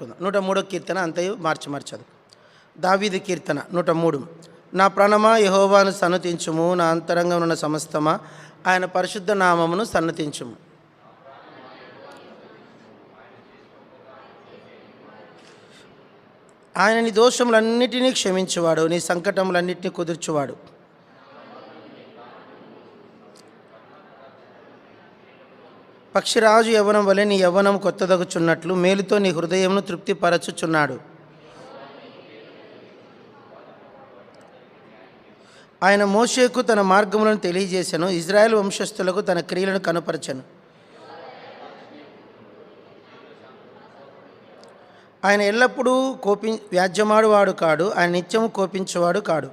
103 కీర్తన అంతయు మార్చదు. దావీదు కీర్తన 103. నా ప్రాణమా యెహోవాను సన్నతించుము, నా అంతరంగం ఉన్న సమస్తమా ఆయన పరిశుద్ధ నామమును సన్నతించుము. ఆయన నీ దోషములన్నిటినీ క్షమించువాడు, నీ సంకటములన్నిటినీ కుదుర్చువాడు. పక్షిరాజు యవ్వనం వలె నీ యవ్వనం కొత్తదగుచున్నట్లు మేలుతో నీ హృదయమును తృప్తిపరచుచున్నాడు. ఆయన మోషేకు తన మార్గములను తెలియజేసెను, ఇజ్రాయేల్ వంశస్థులకు తన క్రియలను కనుపరచెను. ఆయన ఎల్లప్పుడూ వ్యాజ్యమాడువాడు కాడు, ఆయన నిత్యము కోపించువాడు కాడు.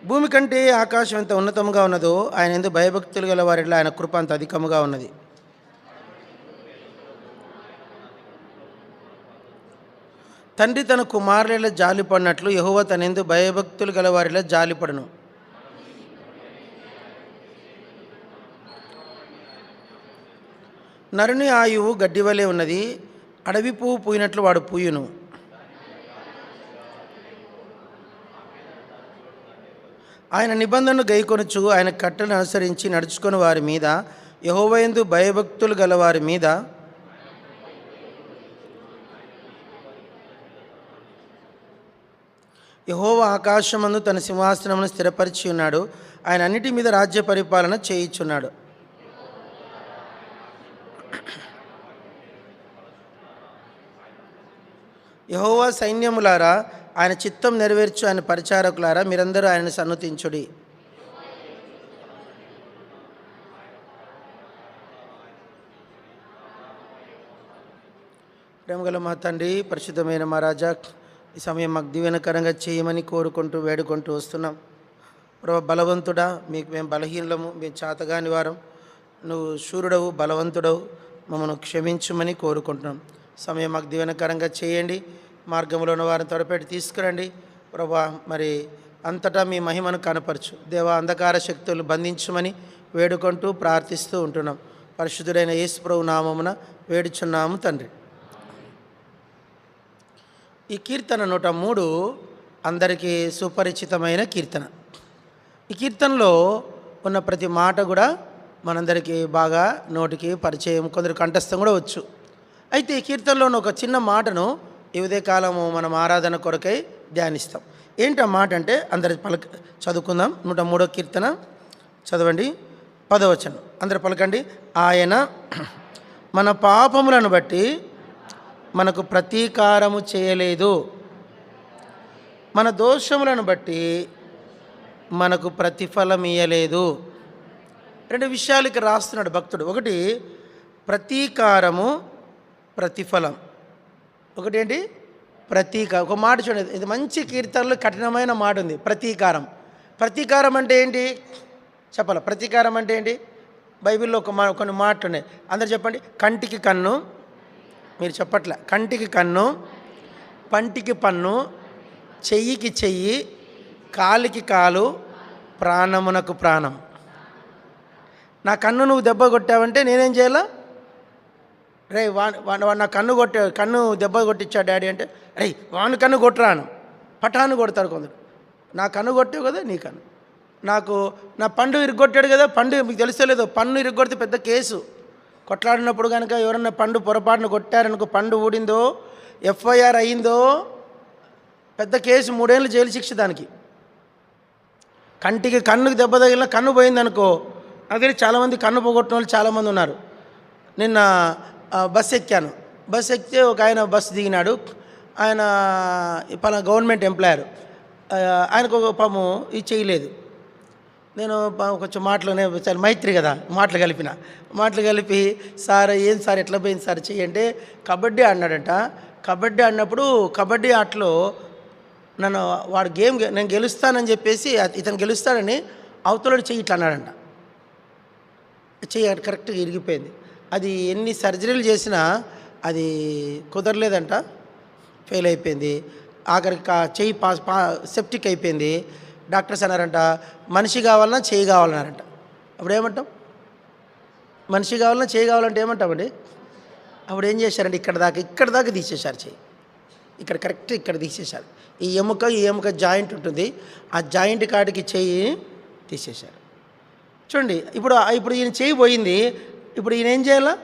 భూమి కంటే ఆకాశం ఎంత ఉన్నతముగా ఉన్నదో ఆయన యందు భయభక్తులు గల వారిలో ఆయన కృప అంత అధికముగా ఉన్నది. తండ్రి తన కుమారుల జాలిపడినట్లు యెహోవా తన యందు భయభక్తులు గల వారిలో జాలిపడును. నరుని ఆయువు గడ్డివలే ఉన్నది, అడవి పువ్వు పూయినట్లు వాడు పూయును. ఆయన నిబంధనను గైకొనుచు ఆయన కట్టలను అనుసరించి నడుచుకుని వారి మీద, యెహోవా యందు భయభక్తులు గల వారి మీద యెహోవా ఆకాశమందు తన సింహాసనమును స్థిరపరిచి ఉన్నాడు, ఆయన అన్నిటి మీద రాజ్య పరిపాలన చేయుచున్నాడు. యెహోవా సైన్యములారా ఆయన చిత్తం నెరవేర్చు, ఆయన పరిచారకులారా మీరందరూ ఆయనను సన్నుతించుడి. ప్రేమగల మా తండ్రి, పరిశుద్ధమైన మా రాజా, ఈ సమయం మాకు దీవెనకరంగా చేయమని కోరుకుంటూ వేడుకుంటూ వస్తున్నాం. ప్రభు బలవంతుడా, మీకు మేము బలహీనము, మేము చేతగాని వారం, నువ్వు శూరుడవు, బలవంతుడవు, మమ్మల్ని క్షమించమని కోరుకుంటున్నాం. సమయం మాకు దీవెనకరంగా చేయండి, మార్గంలో ఉన్న వారిని త్వరపెట్టి తీసుకురండి. ప్రభా, మరి అంతటా మీ మహిమను కనపరచు దేవా. అంధకార శక్తులు బంధించమని వేడుకుంటూ ప్రార్థిస్తూ ఉంటున్నాం. పరిశుద్ధుడైన యేసు ప్రభు నామమున వేడుచున్నాము తండ్రి. ఈ కీర్తన 103 అందరికీ సుపరిచితమైన కీర్తన. ఈ కీర్తనలో ఉన్న ప్రతి మాట కూడా మనందరికీ బాగా నోటికి పరిచయం, కొందరు కంఠస్థం కూడా వచ్చు. అయితే ఈ కీర్తనలో ఒక చిన్న మాటను ఈ ఉదయకాలము మనం ఆరాధన కొరకై ధ్యానిస్తాం. ఏంటి ఆ మాట అంటే అందరి చదువుకుందాం. 103 కీర్తన చదవండి, 10వ వచనం. అందరు పలకండి. ఆయన మన పాపములను బట్టి మనకు ప్రతీకారము చేయలేదు, మన దోషములను బట్టి మనకు ప్రతిఫలం ఇయ్యలేదు. 2 విషయాలు ఇక్కడ రాస్తున్నాడు భక్తుడు. ఒకటి ప్రతీకారము, ప్రతిఫలం. ఒకటి ఏంటి? ఒక మాట చూడండి, ఇది మంచి కీర్తనలో కఠినమైన మాట ఉంది. ప్రతీకారం. ప్రతీకారం అంటే ఏంటి చెప్పాలి? ప్రతీకారం అంటే ఏంటి? బైబిల్లో కొన్ని మాటలు ఉన్నాయి. అందరు చెప్పండి. కంటికి కన్ను, మీరు చెప్పట్లే. కంటికి కన్ను, పంటికి పన్ను, చెయ్యికి చెయ్యి, కాలికి కాలు, ప్రాణమునకు ప్రాణం. నా కన్ను నువ్వు దెబ్బ కొట్టావంటే నేనేం చేయాలా? రే నా కన్ను దెబ్బ కొట్టించాడు డాడీ అంటే, రే వాని కన్ను కొట్టరాను, పటాను కొడతారు కొందరు. నా కన్ను కొట్టావు కదా, నీ కన్ను. నా పండు ఇరుగొట్టాడు కదా, పండు మీకు తెలుస్తలేదు, పన్ను ఇరుగొడితే పెద్ద కేసు. కొట్లాడినప్పుడు కనుక ఎవరన్నా పండు పొరపాటును కొట్టారనుకో, పండు ఊడిందో, ఎఫ్ఐఆర్ అయిందో, పెద్ద కేసు, 3 ఏళ్ళు జైలు శిక్ష దానికి. కంటికి కన్నుకి దెబ్బ తగిలిన కన్ను పోయిందనుకో, అదే చాలామంది కన్ను పోగొట్టిన వాళ్ళు చాలామంది ఉన్నారు. నిన్న బస్సు ఎక్కాను. బస్సు ఎక్కితే ఒక ఆయన బస్సు దిగినాడు. ఆయన పలానా గవర్నమెంట్ ఎంప్లాయర్. ఆయనకు ఒక పాము ఇది చేయలేదు. నేను కొంచెం చాలా మైత్రి కదా, మాటలు కలిపి సార్ ఏం సార్ ఎట్లా పోయింది సార్ చెయ్యంటే, కబడ్డీ ఆడినాడంట. కబడ్డీ ఆడినప్పుడు కబడ్డీ ఆటలో వాడు నేను గెలుస్తానని చెప్పేసి, ఇతను గెలుస్తాడని అవతలడు చెయ్యి ఇట్లా అన్నాడంట. చెయ్యి కరెక్ట్గా ఇరిగిపోయింది. అది ఎన్ని సర్జరీలు చేసినా అది కుదరలేదంట, ఫెయిల్ అయిపోయింది. ఆఖరికి చెయ్యి సెప్టిక్ అయిపోయింది. డాక్టర్స్ అన్నారంట, మనిషి కావాలన్నా చెయ్యి కావాలన్నారంట. అప్పుడు ఏమంటాం? మనిషి కావాలన్నా చేయి కావాలంటే ఏమంటామండి? అప్పుడు ఏం చేశారంటే ఇక్కడ దాకా తీసేశారు చేయి. ఇక్కడ కరెక్ట్ ఇక్కడ తీసేశారు. ఈ ఎముక జాయింట్ ఉంటుంది, ఆ జాయింట్ కాడికి చెయ్యి తీసేశారు. చూడండి, ఇప్పుడు ఈయన చెయ్యి పోయింది. ఇప్పుడు ఈయన ఏం చేయాలా?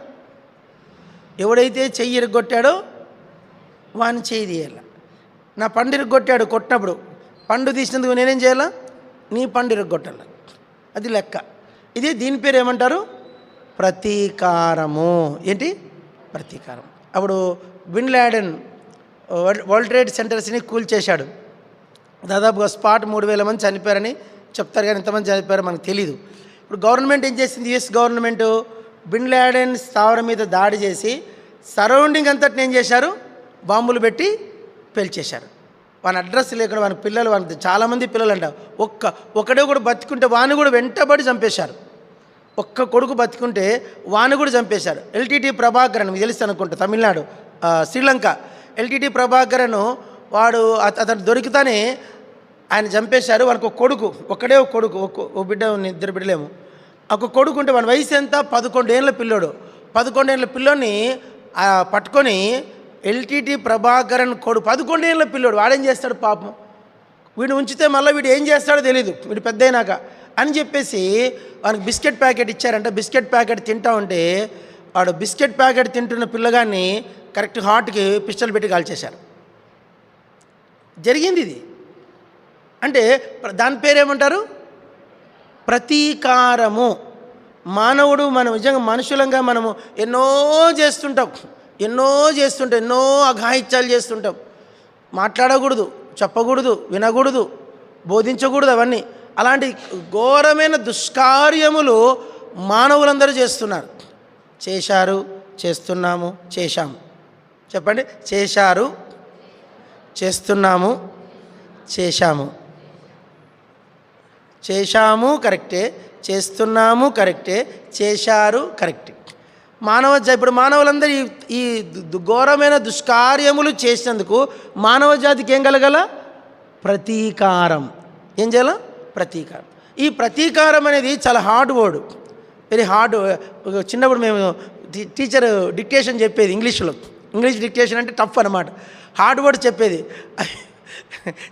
ఎవడైతే చెయ్యి ఇరగొట్టాడో వాని చెయ్యి తీయాల. నా పండు ఇరగొట్టాడు, కొట్టినప్పుడు పండు తీసినందుకు నేనేం చేయాలా? నీ పండు ఇరగొట్టాల. అది లెక్క. దీని పేరు ఏమంటారు? ప్రతీకారము. ఏంటి? ప్రతీకారం. అప్పుడు బిన్ లాడెన్ వరల్డ్ ట్రేడ్ సెంటర్స్ని కూల్చేశాడు. దాదాపుగా స్పాట్ 3,000 మంది చనిపోయారని చెప్తారు, కానీ ఎంతమంది చనిపోయారో మనకు తెలీదు. ఇప్పుడు గవర్నమెంట్ ఏం చేసింది? యుఎస్ గవర్నమెంటు బిన్ లాడెన్ స్థావరం మీద దాడి చేసి సరౌండింగ్ అంతటిని ఏం చేశారు? బాంబులు పెట్టి పేల్చేశారు. వాని అడ్రస్ లేకుండా వాని పిల్లలు, వాని చాలామంది పిల్లలు అంట, ఒకడే కూడా బతికుంటే వాని కూడా వెంటబడి చంపేశారు. ఒక్క కొడుకు బతికుంటే వాని కూడా చంపేశారు. ఎల్టీటీ ప్రభాకరన్, మీకు తెలుసు అనుకుంటా, తమిళనాడు, శ్రీలంక. ఎల్టీటీ ప్రభాకరన్ అతను దొరికితేనే ఆయన చంపేశారు. వానికి ఒక్కడే ఒక కొడుకు, ఒక బిడ్డ, 2 బిడ్డలేము. ఒక కొడుకు ఉంటే వాని వయసు ఎంత? 11 ఏళ్ళ పిల్లోడు. 11 ఏళ్ళ పిల్లోని పట్టుకొని ఎల్టీటీ ప్రభాకరన్ 11 ఏళ్ళ పిల్లోడు వాడేం చేస్తాడు పాపం? వీడు ఉంచితే మళ్ళీ వీడు ఏం చేస్తాడో తెలీదు, వీడు పెద్ద అయినాక అని చెప్పేసి వానికి బిస్కెట్ ప్యాకెట్ ఇచ్చారంట. బిస్కెట్ ప్యాకెట్ తింటా ఉంటే వాడు బిస్కెట్ ప్యాకెట్ తింటున్న పిల్లగాన్ని కరెక్ట్ హార్ట్కి పిస్టల్ పెట్టి కాల్చేశారు. జరిగింది ఇది. అంటే దాని పేరేమంటారు? ప్రతీకారము. మానవుడు, మనం నిజంగా మనుషులంగా మనము ఎన్నో చేస్తుంటాం, ఎన్నో అఘాయిత్యాలు చేస్తుంటాం. మాట్లాడకూడదు, చెప్పకూడదు, వినకూడదు, బోధించకూడదు, అవన్నీ. అలాంటి ఘోరమైన దుష్కార్యములు మానవులందరూ చేస్తున్నారు. చేశారు, చేస్తున్నాము, చేశాము. చెప్పండి. చేశారు, చేస్తున్నాము, చేశాము. చేశాము కరెక్టే, చేస్తున్నాము కరెక్టే, చేశారు కరెక్టే. ఇప్పుడు మానవులందరూ ఈ ఘోరమైన దుష్కార్యములు చేసినందుకు మానవ జాతికి ఏం కలగాల? ప్రతీకారం. ఏం చేయాల? ప్రతీకారం. ఈ ప్రతీకారం అనేది చాలా హార్డ్ వర్డ్, వెరీ హార్డ్. చిన్నప్పుడు మేము టీచర్ డిక్టేషన్ చెప్పేది ఇంగ్లీష్ డిక్టేషన్ అంటే టఫ్ అనమాట. హార్డ్ వర్డ్ చెప్పేది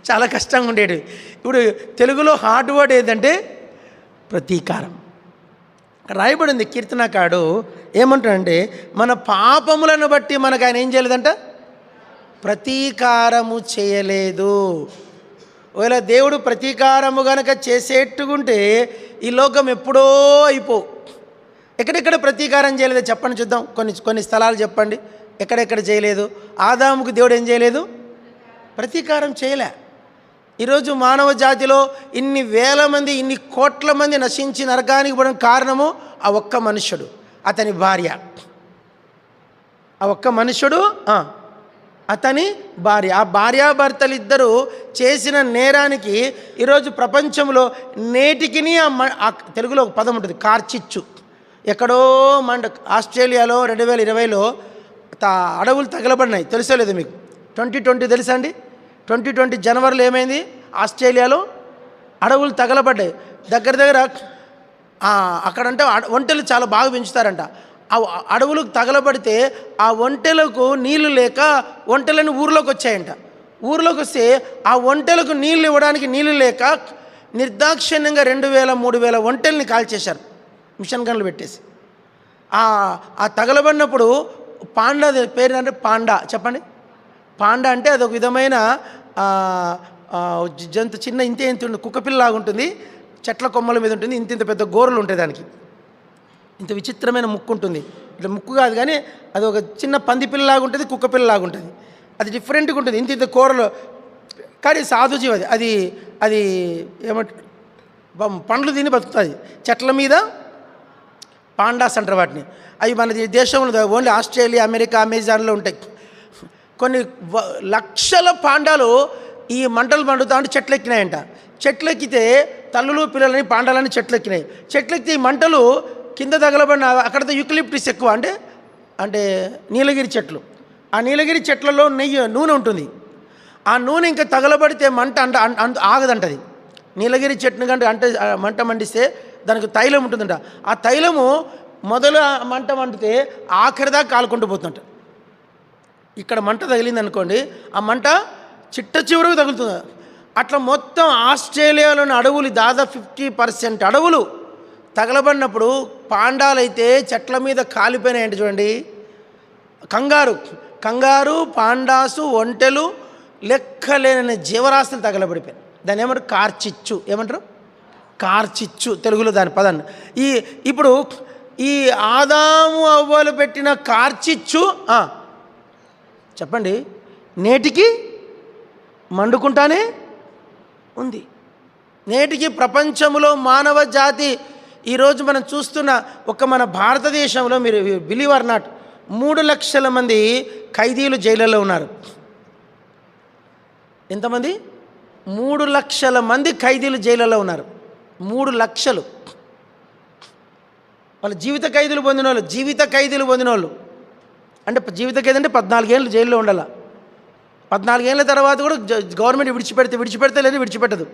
చాలా కష్టంగా ఉండేది. ఇప్పుడు తెలుగులో హార్డ్ వర్డ్ ఏంటంటే ప్రతీకారం. రాయబడింది. కీర్తనకాడు ఏమంటాడంటే, మన పాపములను బట్టి మనకు ఆయన ఏం చేయలేదంట? ప్రతీకారము చేయలేదు. ఒకవేళ దేవుడు ప్రతీకారము కనుక చేసేట్టుకుంటే ఈ లోకం ఎప్పుడో అయిపోవు. ఎక్కడెక్కడ ప్రతీకారం చేయలేదో చెప్పండి చూద్దాం. కొన్ని స్థలాలు చెప్పండి ఎక్కడెక్కడ చేయలేదు. ఆదాముకు దేవుడు ఏం చేయలేదు? ప్రతీకారం చేయలే. ఈరోజు మానవ జాతిలో ఇన్ని వేల మంది, ఇన్ని కోట్ల మంది నశించి నరకానికి పోవడం కారణము ఆ ఒక్క మనుష్యుడు, అతని భార్య. ఆ ఒక్క మనుష్యుడు, అతని భార్య. ఆ భార్యాభర్తలు ఇద్దరు చేసిన నేరానికి ఈరోజు ప్రపంచంలో నేటికిని తెలుగులో ఒక పదం ఉంటుంది, కార్చిచ్చు. ఎక్కడో ఆస్ట్రేలియాలో 2020లో అడవులు తగలబడినాయి. తెలుసో లేదు మీకు? 2020 తెలుసా అండి? 2020 జనవరిలో ఏమైంది? ఆస్ట్రేలియాలో అడవులు తగలబడ్డాయి. దగ్గర అక్కడంటే ఒంటెలు చాలా బాగా పెంచుతారంట. ఆ అడవులకు తగలబడితే ఆ ఒంటెలకు నీళ్లు లేక ఒంటెలను ఊర్లోకి వచ్చాయంట. ఊర్లోకి వస్తే ఆ ఒంటెలకు నీళ్ళు ఇవ్వడానికి నీళ్ళు లేక నిర్దాక్షిణ్యంగా 2,000-3,000 ఒంటెల్ని కాల్చేశారు మిషన్ గన్లు పెట్టేసి. ఆ తగలబడినప్పుడు పాండా పేరు అంటే పాండా. చెప్పండి. పాండా అంటే అదొక విధమైన జంతు, చిన్న ఇంత ఉంటుంది, కుక్కపిల్లలాగా ఉంటుంది, చెట్ల కొమ్మల మీద ఉంటుంది, ఇంత పెద్ద గోరలు ఉంటాయి దానికి, ఇంత విచిత్రమైన ముక్కు ఉంటుంది. ఇట్లా ముక్కు కాదు కానీ అది ఒక చిన్న పంది పిల్లలాగా ఉంటుంది, కుక్క పిల్లలాగా ఉంటుంది. అది డిఫరెంట్గా ఉంటుంది, ఇంత కూరలు. కానీ సాధుజీవి అది ఏమంటారు, పండ్లు తిని బతుకుతుంది. చెట్ల మీద పాండాస్ అంటారు వాటిని. అవి మన దేశంలో ఓన్లీ ఆస్ట్రేలియా, అమెరికా, అమెజాన్లో ఉంటాయి. కొన్ని లక్షల పాండాలు ఈ మంటలు మండుతా ఉంటే చెట్లు ఎక్కినాయంట. చెట్లు ఎక్కితే తల్లులు పిల్లలని పాండాలని చెట్లు ఎక్కినాయి. చెట్లు ఎక్కితే ఈ మంటలు కింద తగలబడిన అక్కడితో యూకలిప్టిస్ ఎక్కువ, అంటే నీలగిరి చెట్లు. ఆ నీలగిరి చెట్లలో నూనె ఉంటుంది. ఆ నూనె ఇంకా తగలబడితే మంట ఆగదంటది. నీలగిరి చెట్టును కంటే మంట మండిస్తే దానికి తైలం ఉంటుందంట. ఆ తైలము మొదలు ఆ మంట మండితే ఆఖరిదాకా కాలుకుంటూ పోతుంట. ఇక్కడ మంట తగిలింది అనుకోండి, ఆ మంట చిట్ట చివరకు తగులుతుంది. అట్లా మొత్తం ఆస్ట్రేలియాలోని అడవులు దాదాపు 50% అడవులు తగలబడినప్పుడు పాండాలైతే చెట్ల మీద కాలిపోయినాయంటే చూడండి. కంగారు, పాండాసు, ఒంటెలు, లెక్కలేని జీవరాశులు తగలబడిపోయాయి. దాన్ని ఏమంటారు? కార్చిచ్చు. ఏమంటారు? కార్చిచ్చు తెలుగులో దాని పదాన్ని. ఇప్పుడు ఈ ఆదాము అవ్వలు పెట్టిన కార్చిచ్చు చెప్పండి, నేటికి మండుకుంటానే ఉంది. నేటికి ప్రపంచంలో మానవ జాతి ఈరోజు మనం చూస్తున్న మన భారతదేశంలో, మీరు బిలీవ్ ఆర్ నాట్, 3 లక్షల మంది ఖైదీలు జైళ్ళలో ఉన్నారు. ఎంతమంది? 3 లక్షల మంది ఖైదీలు జైళ్ళలో ఉన్నారు. 3 లక్షలు. వాళ్ళు జీవిత ఖైదీలు పొందిన వాళ్ళు. అంటే జీవిత ఖైదీ అంటే 14 ఏళ్ళు జైల్లో ఉండాల. 14 ఏళ్ళ తర్వాత కూడా గవర్నమెంట్ విడిచిపెట్టదు.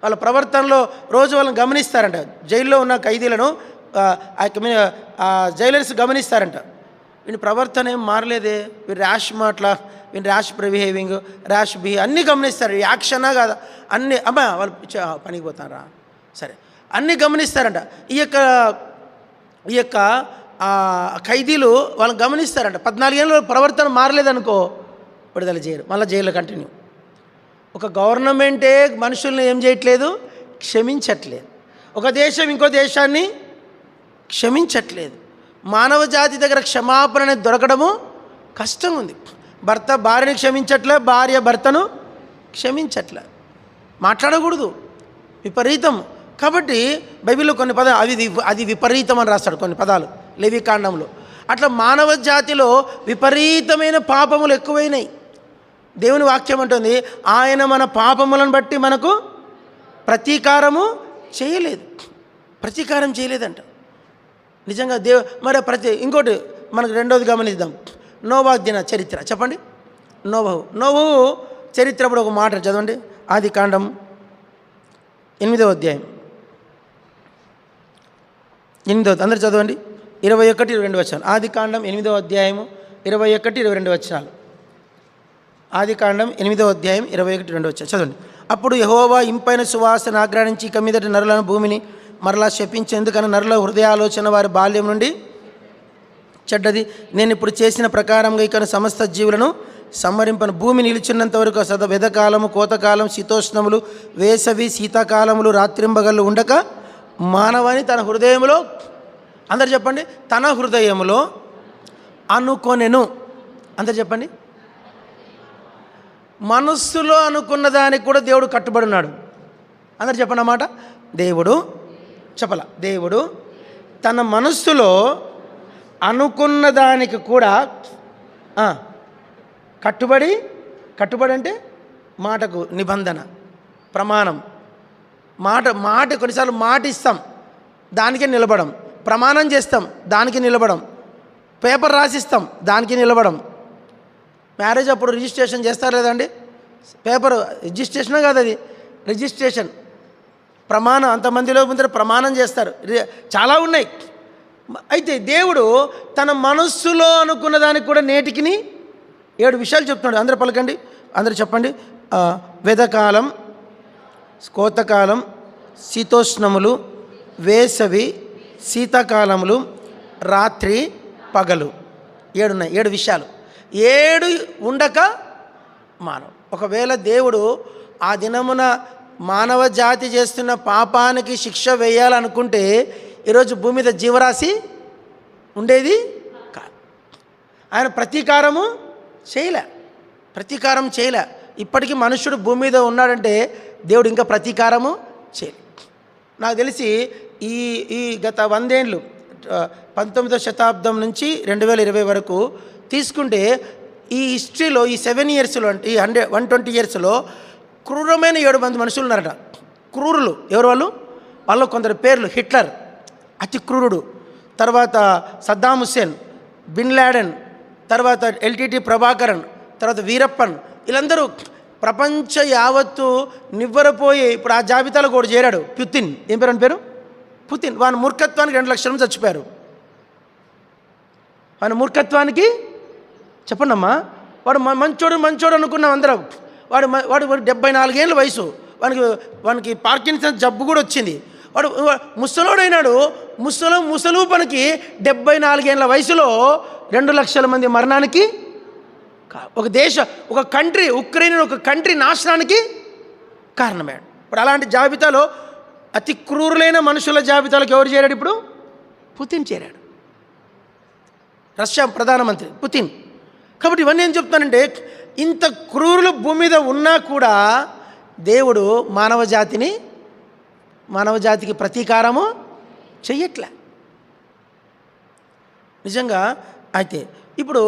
వాళ్ళ ప్రవర్తనలో రోజు వాళ్ళని గమనిస్తారంట. జైల్లో ఉన్న ఖైదీలను జైలర్స్ గమనిస్తారంట. వీని ప్రవర్తన ఏం మారలేదే, వీరు ర్యాష్ బిహేవింగ్, అన్నీ గమనిస్తారు. యాక్షనా కాదా అన్నీ, వాళ్ళు పనికి పోతారా, సరే, అన్నీ గమనిస్తారంట. ఈ యొక్క ఖైదీలు వాళ్ళని గమనిస్తారంట. 14 ఏళ్ళ ప్రవర్తన మారలేదనుకో విడుదల చేయరు, మళ్ళీ జైల్లో కంటిన్యూ. ఒక గవర్నమెంటే మనుషుల్ని ఏం చేయట్లేదు? క్షమించట్లేదు. ఒక దేశం ఇంకో దేశాన్ని క్షమించట్లేదు. మానవ జాతి దగ్గర క్షమాపణ అనేది దొరకడము కష్టం ఉంది. భర్త భార్యని క్షమించట్లే, భార్య భర్తను క్షమించట్లే. మాట్లాడకూడదు, విపరీతం. కాబట్టి బైబిల్లో కొన్ని పదాలు అది విపరీతం అని రాస్తాడు, కొన్ని పదాలు లేవికాండంలో. అట్లా మానవ జాతిలో విపరీతమైన పాపములు ఎక్కువైనాయి. దేవుని వాక్యం అంటుంది, ఆయన మన పాపములను బట్టి మనకు ప్రతీకారం చేయలేదంట. నిజంగా మరి ఇంకోటి మనకు రెండోది గమనిద్దాం. నోవాహు దిన చరిత్ర చెప్పండి. నోవహు చరిత్ర అప్పుడు ఒక మాట చదవండి. ఆదికాండం 8వ అధ్యాయం 8వ, అందరు చదవండి. 21, 22 వచనాలు. ఆదికాండం 8వ అధ్యాయము 21, 22 వచనాలు. ఆదికాండం 8వ అధ్యాయం 21, 22 వచనాలు చదవండి. అప్పుడు యెహోవా ఇంపైన సువాసన ఆగ్రహించి ఇక మీదట నరులను భూమిని మరలా శపించేందుకని నరుల హృదయాలోచన వారి బాల్యం నుండి చెడ్డది. నేను ఇప్పుడు చేసిన ప్రకారంగా ఇక సమస్త జీవులను సంహరింపను. భూమి నిలిచినంత వరకు వెదకాలము, కోతకాలం, శీతోష్ణములు, వేసవి, శీతాకాలములు, రాత్రింబగళ్ళు ఉండక మానవాని తన హృదయములో, అందరు చెప్పండి, తన హృదయములో అనుకొనెను. అందరు చెప్పండి. మనస్సులో అనుకున్న దానికి కూడా దేవుడు కట్టుబడి ఉన్నాడు. అందరు చెప్పండి అన్నమాట. దేవుడు తన మనస్సులో అనుకున్న దానికి కూడా కట్టుబడి అంటే మాటకు నిబంధన, ప్రమాణం. మాట కొన్నిసార్లు మాట ఇస్తాం, దానికే నిలబడం. ప్రమాణం చేస్తాం, దానికి నిలబడం. పేపర్ రాసిస్తాం, దానికి నిలబడం. మ్యారేజ్ అప్పుడు రిజిస్ట్రేషన్ చేస్తారు లేదండి, పేపర్ రిజిస్ట్రేషనే కాదు, అది రిజిస్ట్రేషన్, ప్రమాణం. అంతమందిలో ముందర ప్రమాణం చేస్తారు. చాలా ఉన్నాయి. అయితే దేవుడు తన మనస్సులో అనుకున్న దానికి కూడా నేటికి 7 విషయాలు చెప్తున్నాడు. అందరూ పలకండి, అందరూ చెప్పండి. వెదకాలం, కోతకాలం, శీతోష్ణములు, వేసవి, శీతాకాలములు, రాత్రి పగలు. 7 ఉన్నాయి. 7 విషయాలు. 7 ఉండక మానవ. ఒకవేళ దేవుడు ఆ దినమున మానవ జాతి చేస్తున్న పాపానికి శిక్ష వేయాలనుకుంటే ఈరోజు భూమి మీద జీవరాశి ఉండేది కాదు. ఆయన ప్రతీకారం చేయలే. ఇప్పటికీ మనుష్యుడు భూమి మీద ఉన్నాడంటే దేవుడు ఇంకా ప్రతీకారము చేయలే. నాకు తెలిసి ఈ గత 100 ఏళ్ళు 19వ శతాబ్దం నుంచి 2020 వరకు తీసుకుంటే ఈ హిస్టరీలో ఈ 7 ఇయర్స్లో అంటే ఈ 120 ఇయర్స్లో క్రూరమైన 7 మంది మనుషులు ఉన్నారట. క్రూరులు. ఎవరు వాళ్ళు కొందరు పేర్లు: హిట్లర్ అతి క్రూరుడు, తర్వాత సద్దాం హుస్సేన్, బిన్ లాడెన్, తర్వాత ఎల్టీటీ ప్రభాకరన్, తర్వాత వీరప్పన్. వీళ్ళందరూ ప్రపంచ యావత్తు నివ్వరపోయి ఇప్పుడు ఆ జాబితాలో కూడా చేరాడు పుతిన్. ఏం పేరు అని పేరు? పుతిన్. వాని మూర్ఖత్వానికి 2 లక్షల మంది చచ్చిపోయారు. వాని మూర్ఖత్వానికి చెప్పండి అమ్మా. వాడు మంచోడు అనుకున్నాం అందరం. వాడు 74 ఏళ్ళ వయసు, వానికి పార్కిన్సన్ జబ్బు కూడా వచ్చింది. వాడు ముసలోడైనాడు. ముసలూపనికి 74 ఏళ్ళ వయసులో 2 లక్షల మంది మరణానికి, ఒక కంట్రీ, ఉక్రెయిన్ ఒక కంట్రీ నాశనానికి కారణమయ్యాడు. ఇప్పుడు అలాంటి జాబితాలో అతి క్రూరులైన మనుషుల జాబితాలకు ఎవరు చేరాడు? ఇప్పుడు పుతిన్ చేరాడు, రష్యా ప్రధానమంత్రి పుతిన్. కాబట్టి ఇవన్నీ ఏం చెప్తానంటే, ఇంత క్రూరులు భూమి మీద ఉన్నా కూడా దేవుడు మానవ జాతికి ప్రతీకారము చెయ్యట్లే నిజంగా. అయితే ఇప్పుడు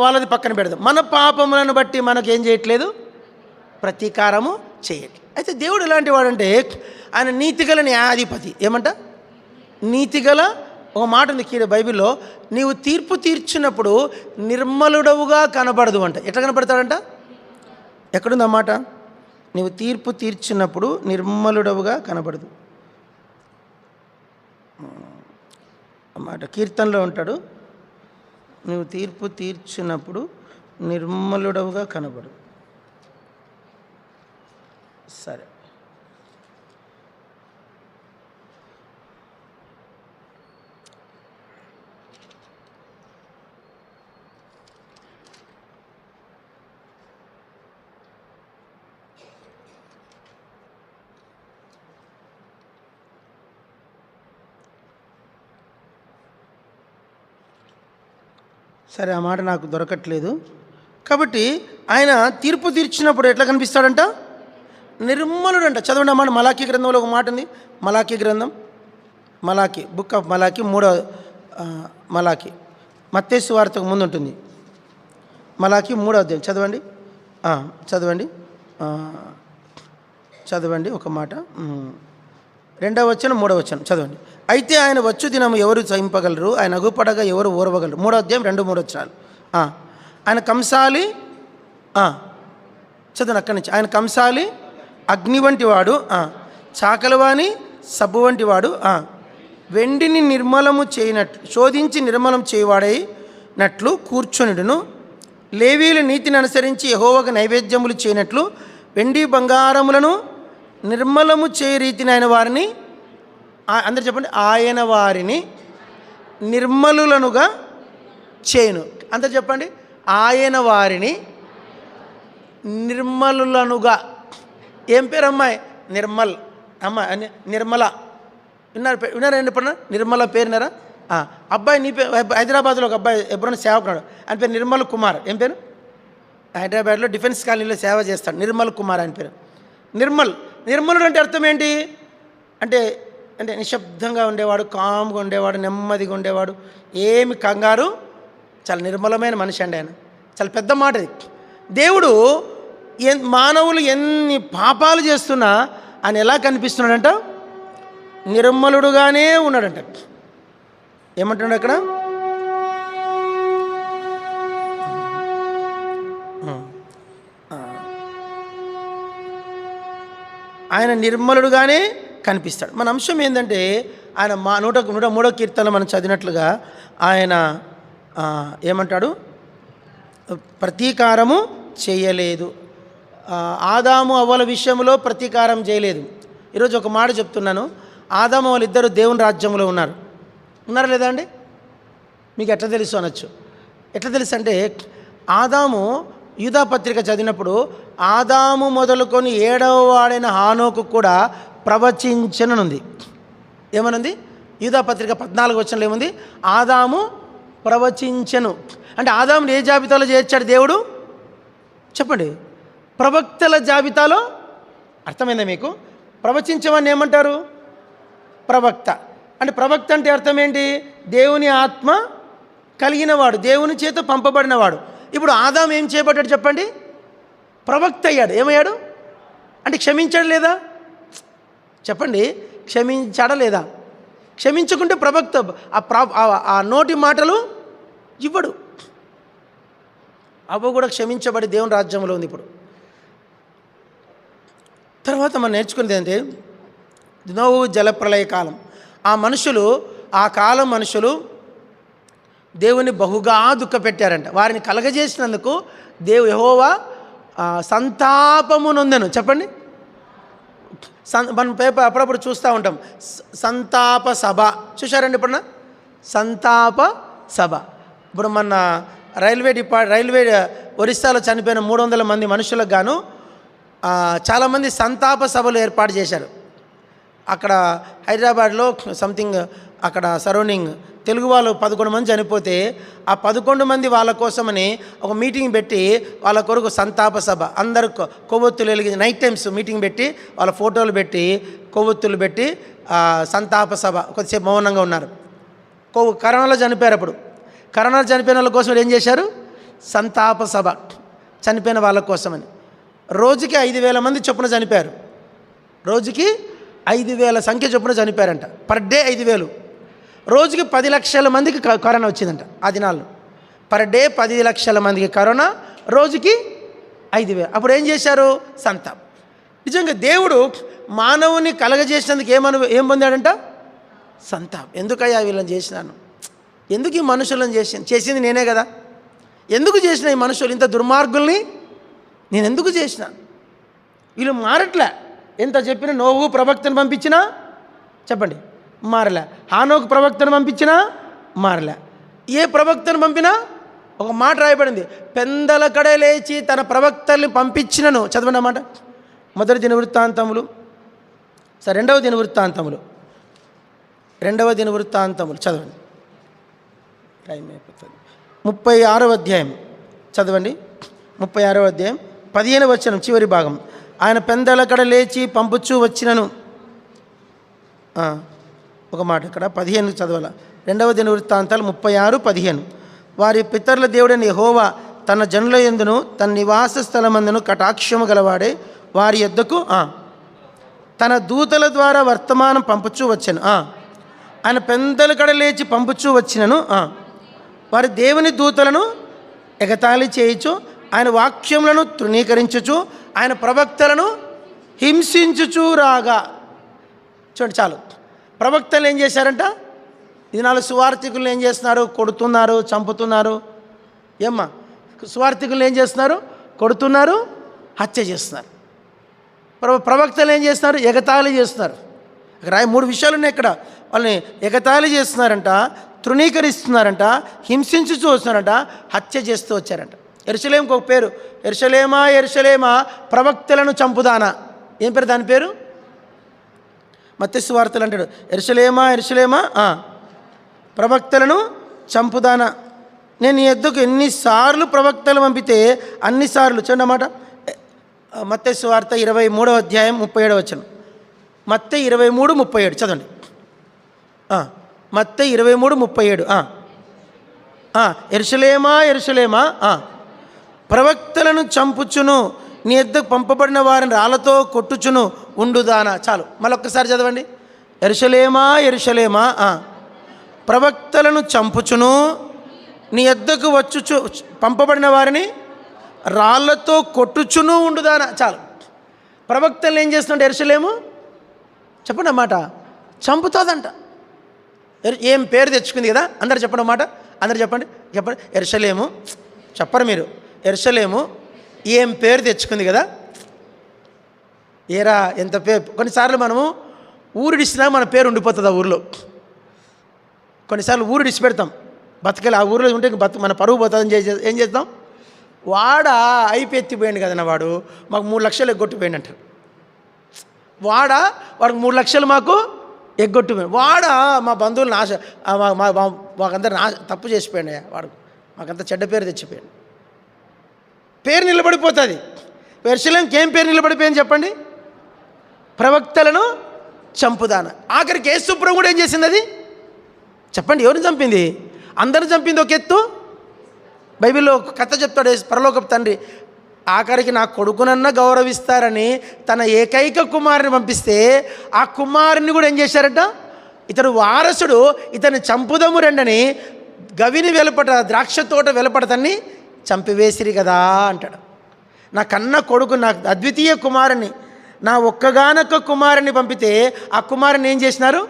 వాళ్ళది పక్కన పెడదాం. మన పాపములను బట్టి మనకేం చేయట్లేదు, ప్రతీకారము చేయట్లేదు. అయితే దేవుడు ఎలాంటి వాడంటే, ఆయన నీతిగల న్యాయాధిపతి. ఏమంట? నీతిగల. ఒక మాట ఉంది బైబిల్లో, నీవు తీర్పు తీర్చినప్పుడు నిర్మలుడవుగా కనబడదు అంట. ఎట్లా కనబడతాడంట? ఎక్కడుంది ఆ మాట? నీవు తీర్పు తీర్చినప్పుడు నిర్మలుడవుగా కనబడదు అన్నమాట. కీర్తనలో ఉంటాడు, నువ్వు తీర్పు తీర్చినప్పుడు నిర్మలుడవుగా కనబడు. సరే, సరే, ఆ మాట నాకు దొరకట్లేదు. కాబట్టి ఆయన తీర్పు తీర్చినప్పుడు ఎట్లా కనిపిస్తాడంట? నిర్మలుడంట. చదవండి అన్నమాట. మలాకీ గ్రంథంలో ఒక మాట ఉంది. మలాకీ గ్రంథం, బుక్ ఆఫ్ మలాకీ, 3వ మలాకీ, మత్తయి సువార్తకు ముందు ఉంటుంది. మలాకీ 3వ అధ్యాయం చదవండి ఒక మాట, 2వ వచనం 3వ వచనం చదవండి. అయితే ఆయన వచ్చు దినము ఎవరు సహింపగలరు, ఆయన అగుపడగా ఎవరు ఓర్వగలరు. 3వ అధ్యాయం 2-3 వచనాలు. ఆయన కంసాలి, చదవండి అక్కడి నుంచి. ఆయన కంసాలి, అగ్ని వంటి వాడు, చాకలవాణి సబ్బు వంటి వాడు, వెండిని నిర్మలము చేయనట్లు శోధించి నిర్మలం చేయవాడైనట్లు కూర్చొనిడును. లేవీలు నీతిని అనుసరించి యెహోవాకు నైవేద్యములు చేయనట్లు వెండి బంగారములను నిర్మలము చేయ రీతిని ఆయన వారిని, అందరు చెప్పండి, ఆయన వారిని నిర్మలులనుగా చేయును. అందరు చెప్పండి, ఆయన వారిని నిర్మలులనుగా. ఏం పేరు అమ్మాయి? నిర్మల్. నిర్మల. విన్నారండి ఎప్పుడన్నా నిర్మల పేరున్నారా? అబ్బాయి నీ పేరు? హైదరాబాద్లో ఒక అబ్బాయి ఎప్పుడైనా సేవకున్నాడు, ఆయన పేరు నిర్మల్ కుమార్. ఏం పేరు? హైదరాబాద్లో డిఫెన్స్ కాలనీలో సేవ చేస్తాడు, నిర్మల్ కుమార్ ఆయన పేరు. నిర్మలుడు అంటే అర్థం ఏంటి అంటే నిశ్శబ్దంగా ఉండేవాడు, కామ్గా ఉండేవాడు, నెమ్మదిగా ఉండేవాడు, ఏమి కంగారు, చాలా నిర్మలమైన మనిషి అండి ఆయన. చాలా పెద్ద మాట ఇది. దేవుడు మానవులు ఎన్ని పాపాలు చేస్తున్నా ఆయన ఎలా కనిపిస్తున్నాడంట? నిర్మలుడుగానే ఉన్నాడంట. ఏమంటున్నాడు అక్కడ? ఆయన నిర్మలుడుగానే కనిపిస్తాడు. మన అంశం ఏంటంటే, ఆయన 103వ కీర్తనలో మనం చదివినట్లుగా ఆయన ఏమంటాడు? ప్రతీకారము చేయలేదు. ఆదాము అవ్వల విషయంలో ప్రతీకారం చేయలేదు. ఈరోజు ఒక మాట చెప్తున్నాను, ఆదాము వాళ్ళిద్దరూ దేవుని రాజ్యంలో ఉన్నారా లేదా అండి? మీకు ఎట్లా తెలుసు అనొచ్చు. ఎట్లా తెలుసు అంటే, ఆదాము యూదా పత్రిక చదివినప్పుడు ఆదాము మొదలుకొని 7వ వాడైన హానోకు కూడా ప్రవచించనుంది. ఏమనుంది? యూదా పత్రిక 14వ వచనంలో ఏముంది? ఆదాము ప్రవచించను. అంటే ఆదాముని ఏ జాబితాలో చేర్చాడు దేవుడు? చెప్పండి. ప్రవక్తల జాబితాలో. అర్థమైందా మీకు? ప్రవచించమని ఏమంటారు? ప్రవక్త. అంటే ప్రవక్త అంటే అర్థం ఏంటి? దేవుని ఆత్మ కలిగినవాడు, దేవుని చేత పంపబడినవాడు. ఇప్పుడు ఆదాము ఏం చేయబడ్డాడు చెప్పండి? ప్రవక్త అయ్యాడు. ఏమయ్యాడు అంటే క్షమించాడు లేదా? చెప్పండి, క్షమించాడా లేదా? క్షమించుకుంటే ప్రవక్త ఆ నోటి మాటలు ఇవ్వడు. అవ్వ కూడా క్షమించబడి దేవుని రాజ్యంలో ఉంది. ఇప్పుడు తర్వాత మనం నేర్చుకునేది ఏంటంటే, నోవు జలప్రలయ కాలం. ఆ కాలం మనుషులు దేవుని బహుగా దుఃఖపెట్టారంట. వారిని కలగజేసినందుకు యెహోవా సంతాపము నొందెను. చెప్పండి. మనం పేపర్ అప్పుడప్పుడు చూస్తూ ఉంటాం, సంతాప సభ చూశారండి ఎప్పుడన్నా? సంతాప సభ. ఇప్పుడు మన రైల్వే ఒరిస్సాలో చనిపోయిన 300 మంది మనుషులకు గాను చాలామంది సంతాప సభలు ఏర్పాటు చేశారు. అక్కడ హైదరాబాద్లో సంథింగ్ అక్కడ సరౌండింగ్ తెలుగు వాళ్ళు 11 మంది చనిపోతే ఆ 11 మంది వాళ్ళ కోసమని ఒక మీటింగ్ పెట్టి వాళ్ళ కొరకు సంతాప సభ, అందరు కొవ్వొత్తులు వెలిగి నైట్ టైమ్స్ మీటింగ్ పెట్టి వాళ్ళ ఫోటోలు పెట్టి కొవ్వొత్తులు పెట్టి సంతాప సభ కొద్దిసేపు మౌనంగా ఉన్నారు. కరోనాలో చనిపోయారు. అప్పుడు కరోనాలో చనిపోయిన వాళ్ళ కోసం ఏం చేశారు? సంతాప సభ, చనిపోయిన వాళ్ళ కోసమని. రోజుకి 5,000 మంది చొప్పున చనిపోయారు. రోజుకి 5,000 సంఖ్య చొప్పున చనిపోయారంట. Per day 5,000. రోజుకి 10 లక్షల మందికి కరోనా వచ్చిందంట ఆ దినాల్లో. పర్ డే 10 లక్షల మందికి కరోనా, రోజుకి 5,000. అప్పుడు ఏం చేశారు? సంతాపం. నిజంగా దేవుడు మానవుని కలగజేసినందుకు ఏం పొందాడంట? సంతాపం. ఎందుకయ్యా వీళ్ళని చేసినాను? ఎందుకు ఈ మనుషులను చేసింది నేనే కదా? ఎందుకు చేసిన ఈ మనుషులు ఇంత దుర్మార్గుల్ని నేను ఎందుకు చేసిన? వీళ్ళు మారట్లే. ఎంత చెప్పినా నోహు ప్రవక్తను పంపించినా చెప్పండి మారలే. హానోకు ప్రవక్తను పంపించినా మారలే. ఏ ప్రవక్తను పంపినా ఒక మాట రాయబడింది, పెందల కడే లేచి తన ప్రవక్తల్ని పంపించినను. చదవండి అన్నమాట. మొదటి దినవృత్తాంతములు, రెండవ దినవృత్తాంతములు చదవండి. టైం అయిపోతుంది. 36వ అధ్యాయం చదవండి. 36వ అధ్యాయం 15వ వచనం చివరి భాగం. ఆయన పెందల కడ లేచి పంపుచూ వచ్చినను. ఒక మాట ఇక్కడ 15 చదవాల. రెండవ దినవృత్తాంతాలు 36:15. వారి పితరుల దేవుడైన యెహోవా తన జనుల యందును తన నివాస స్థలమందును కటాక్షము గలవాడే వారి యొద్దకు తన దూతల ద్వారా వర్తమానం పంపుచూ వచ్చాను. ఆయన పెందల కడ లేచి పంపుచూ వచ్చినను. వారి దేవుని దూతలను ఎగతాళి చేయుచు, ఆయన వాక్యములను తృణీకరించుచు, ఆయన ప్రవక్తలను హింసించుచూ రాగా. చూడండి చాలు. ప్రవక్తలు ఏం చేశారంట? దినాలు సువార్థికులు ఏం చేస్తున్నారు? కొడుతున్నారు, చంపుతున్నారు. ఏమ్మా, సువార్థికులు ఏం చేస్తున్నారు? కొడుతున్నారు, హత్య చేస్తున్నారు. ప్రవక్తలు ఏం చేస్తున్నారు? ఎగతాళి చేస్తున్నారు. అక్కడ 3 విషయాలు ఉన్నాయి ఇక్కడ. వాళ్ళని ఎగతాళి చేస్తున్నారంట, తృణీకరిస్తున్నారంట, హింసించుతూ వస్తున్నారంట, హత్య చేస్తూ వచ్చారంట. యెరూషలేముకు ఒక పేరు, యెరూషలేమా యెరూషలేమా ప్రవక్తలను చంపుదానా. ఏం పేరు దాని పేరు? మత్తయి సువార్తలు అంటాడు, యెరూషలేమా యెరూషలేమా ప్రవక్తలను చంపుదానా. నేను నీ యొద్దకు ఎన్నిసార్లు ప్రవక్తలు పంపితే అన్నిసార్లు. చూడండి అన్నమాట. మత్తయి సువార్త 23వ అధ్యాయం 37వ వచనం. మత్తయి 23:37 చదవండి. మత్తయి 23:37. యెరూషలేమా యెరూషలేమా ప్రవక్తలను చంపుచును, నీ యొద్దకు పంపబడిన వారిని రాళ్లతో కొట్టుచును ఉండుదానా. చాలు. మళ్ళొక్కసారి చదవండి. యెరూషలేమా యెరూషలేమా ప్రవక్తలను చంపుచును, నీ యొద్దకు వచ్చుచు పంపబడిన వారిని రాళ్లతో కొట్టుచును ఉండుదానా. చాలు. ప్రవక్తలు ఏం చేస్తుంటే యెరూషలేము చెప్పండి అన్నమాట, చంపుతుందంట. ఏం పేరు తెచ్చుకుంది కదా. అందరు చెప్పండి అన్నమాట. అందరు చెప్పండి. యెరూషలేము చెప్పరు మీరు. యెరూషలేము ఏం పేరు తెచ్చుకుంది కదా. ఏరా ఎంత పేరు. కొన్నిసార్లు మనము ఊరిడిసినా మన పేరు ఉండిపోతుంది ఆ ఊరిలో. కొన్నిసార్లు ఊరు డిసిపెడతాం, బతకలు ఆ ఊరిలో ఉంటే మన పరువు పోతుందని ఏం చేస్తాం? వాడా అయిపెత్తిపోయాడు కదన్న, వాడు మాకు 3 లక్షలు ఎగ్గొట్టిపోయాడు అంటారు. వాడికి 3 లక్షలు మాకు ఎగ్గొట్టిపోయాడు. మా బంధువులు మాకందరు తప్పు చేసిపోయాడు. వాడు మాకంతా చెడ్డ పేరు తెచ్చిపోయాడు. పేరు నిలబడిపోతుంది. యెరూషలేముకి ఏం పేరు నిలబడిపోయింది చెప్పండి? ప్రవక్తలను చంపుదాన. ఆఖరికి యేసుప్రభువు కూడా ఏం చేసింది అది చెప్పండి? ఎవరిని చంపింది? అందరిని చంపింది ఒక ఎత్తు. బైబిల్లో ఒక కథ చెప్తాడు పరలోకపు తండ్రి, ఆఖరికి నా కొడుకునన్నా గౌరవిస్తారని తన ఏకైక కుమారుని పంపిస్తే ఆ కుమారుని కూడా ఏం చేశారట? ఇతడు వారసుడు, ఇతన్ని చంపుదము రెండని గవిని వెలుపట ద్రాక్ష తోట వెలుపడతన్ని చంపివేసిరి కదా అంటాడు. నా కన్న కొడుకు, నా అద్వితీయ కుమారుని, నా ఒక్కగానొక్క కుమారుని పంపితే ఆ కుమారుని ఏం చేసినారు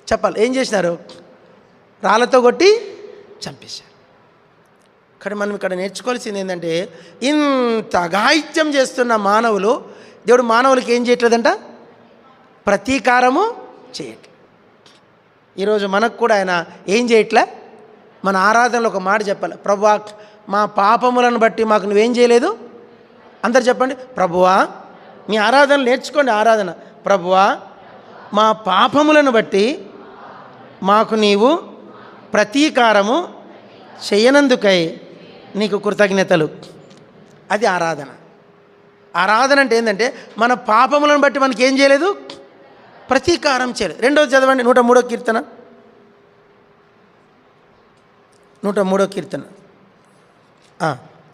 చెప్పాలి? ఏం చేసినారు? రాళ్ళతో కొట్టి చంపేశారు. కానీ మనం ఇక్కడ నేర్చుకోవాల్సింది ఏంటంటే, ఇంత అఘాయిత్యం చేస్తున్న మానవులు, దేవుడు మానవులకి ఏం చేయట్లేదంట? ప్రతీకారము చేయట్లేదు. ఈరోజు మనకు కూడా ఆయన ఏం చేయట్లే? మన ఆరాధనలో ఒక మాట చెప్పాలి, ప్రభువా మా పాపములను బట్టి మాకు నువ్వేం చేయలేదు. అందరు చెప్పండి, ప్రభువా. మీ ఆరాధన నేర్చుకోండి. ఆరాధన, ప్రభువా మా పాపములను బట్టి మాకు నీవు ప్రతీకారము చేయనందుకై నీకు కృతజ్ఞతలు. అది ఆరాధన. ఆరాధన అంటే ఏంటంటే, మన పాపములను బట్టి మనకి ఏం చేయలేదు? ప్రతీకారం చేయలేదు. రెండోది చదవండి, 103వ కీర్తన. 103వ కీర్తన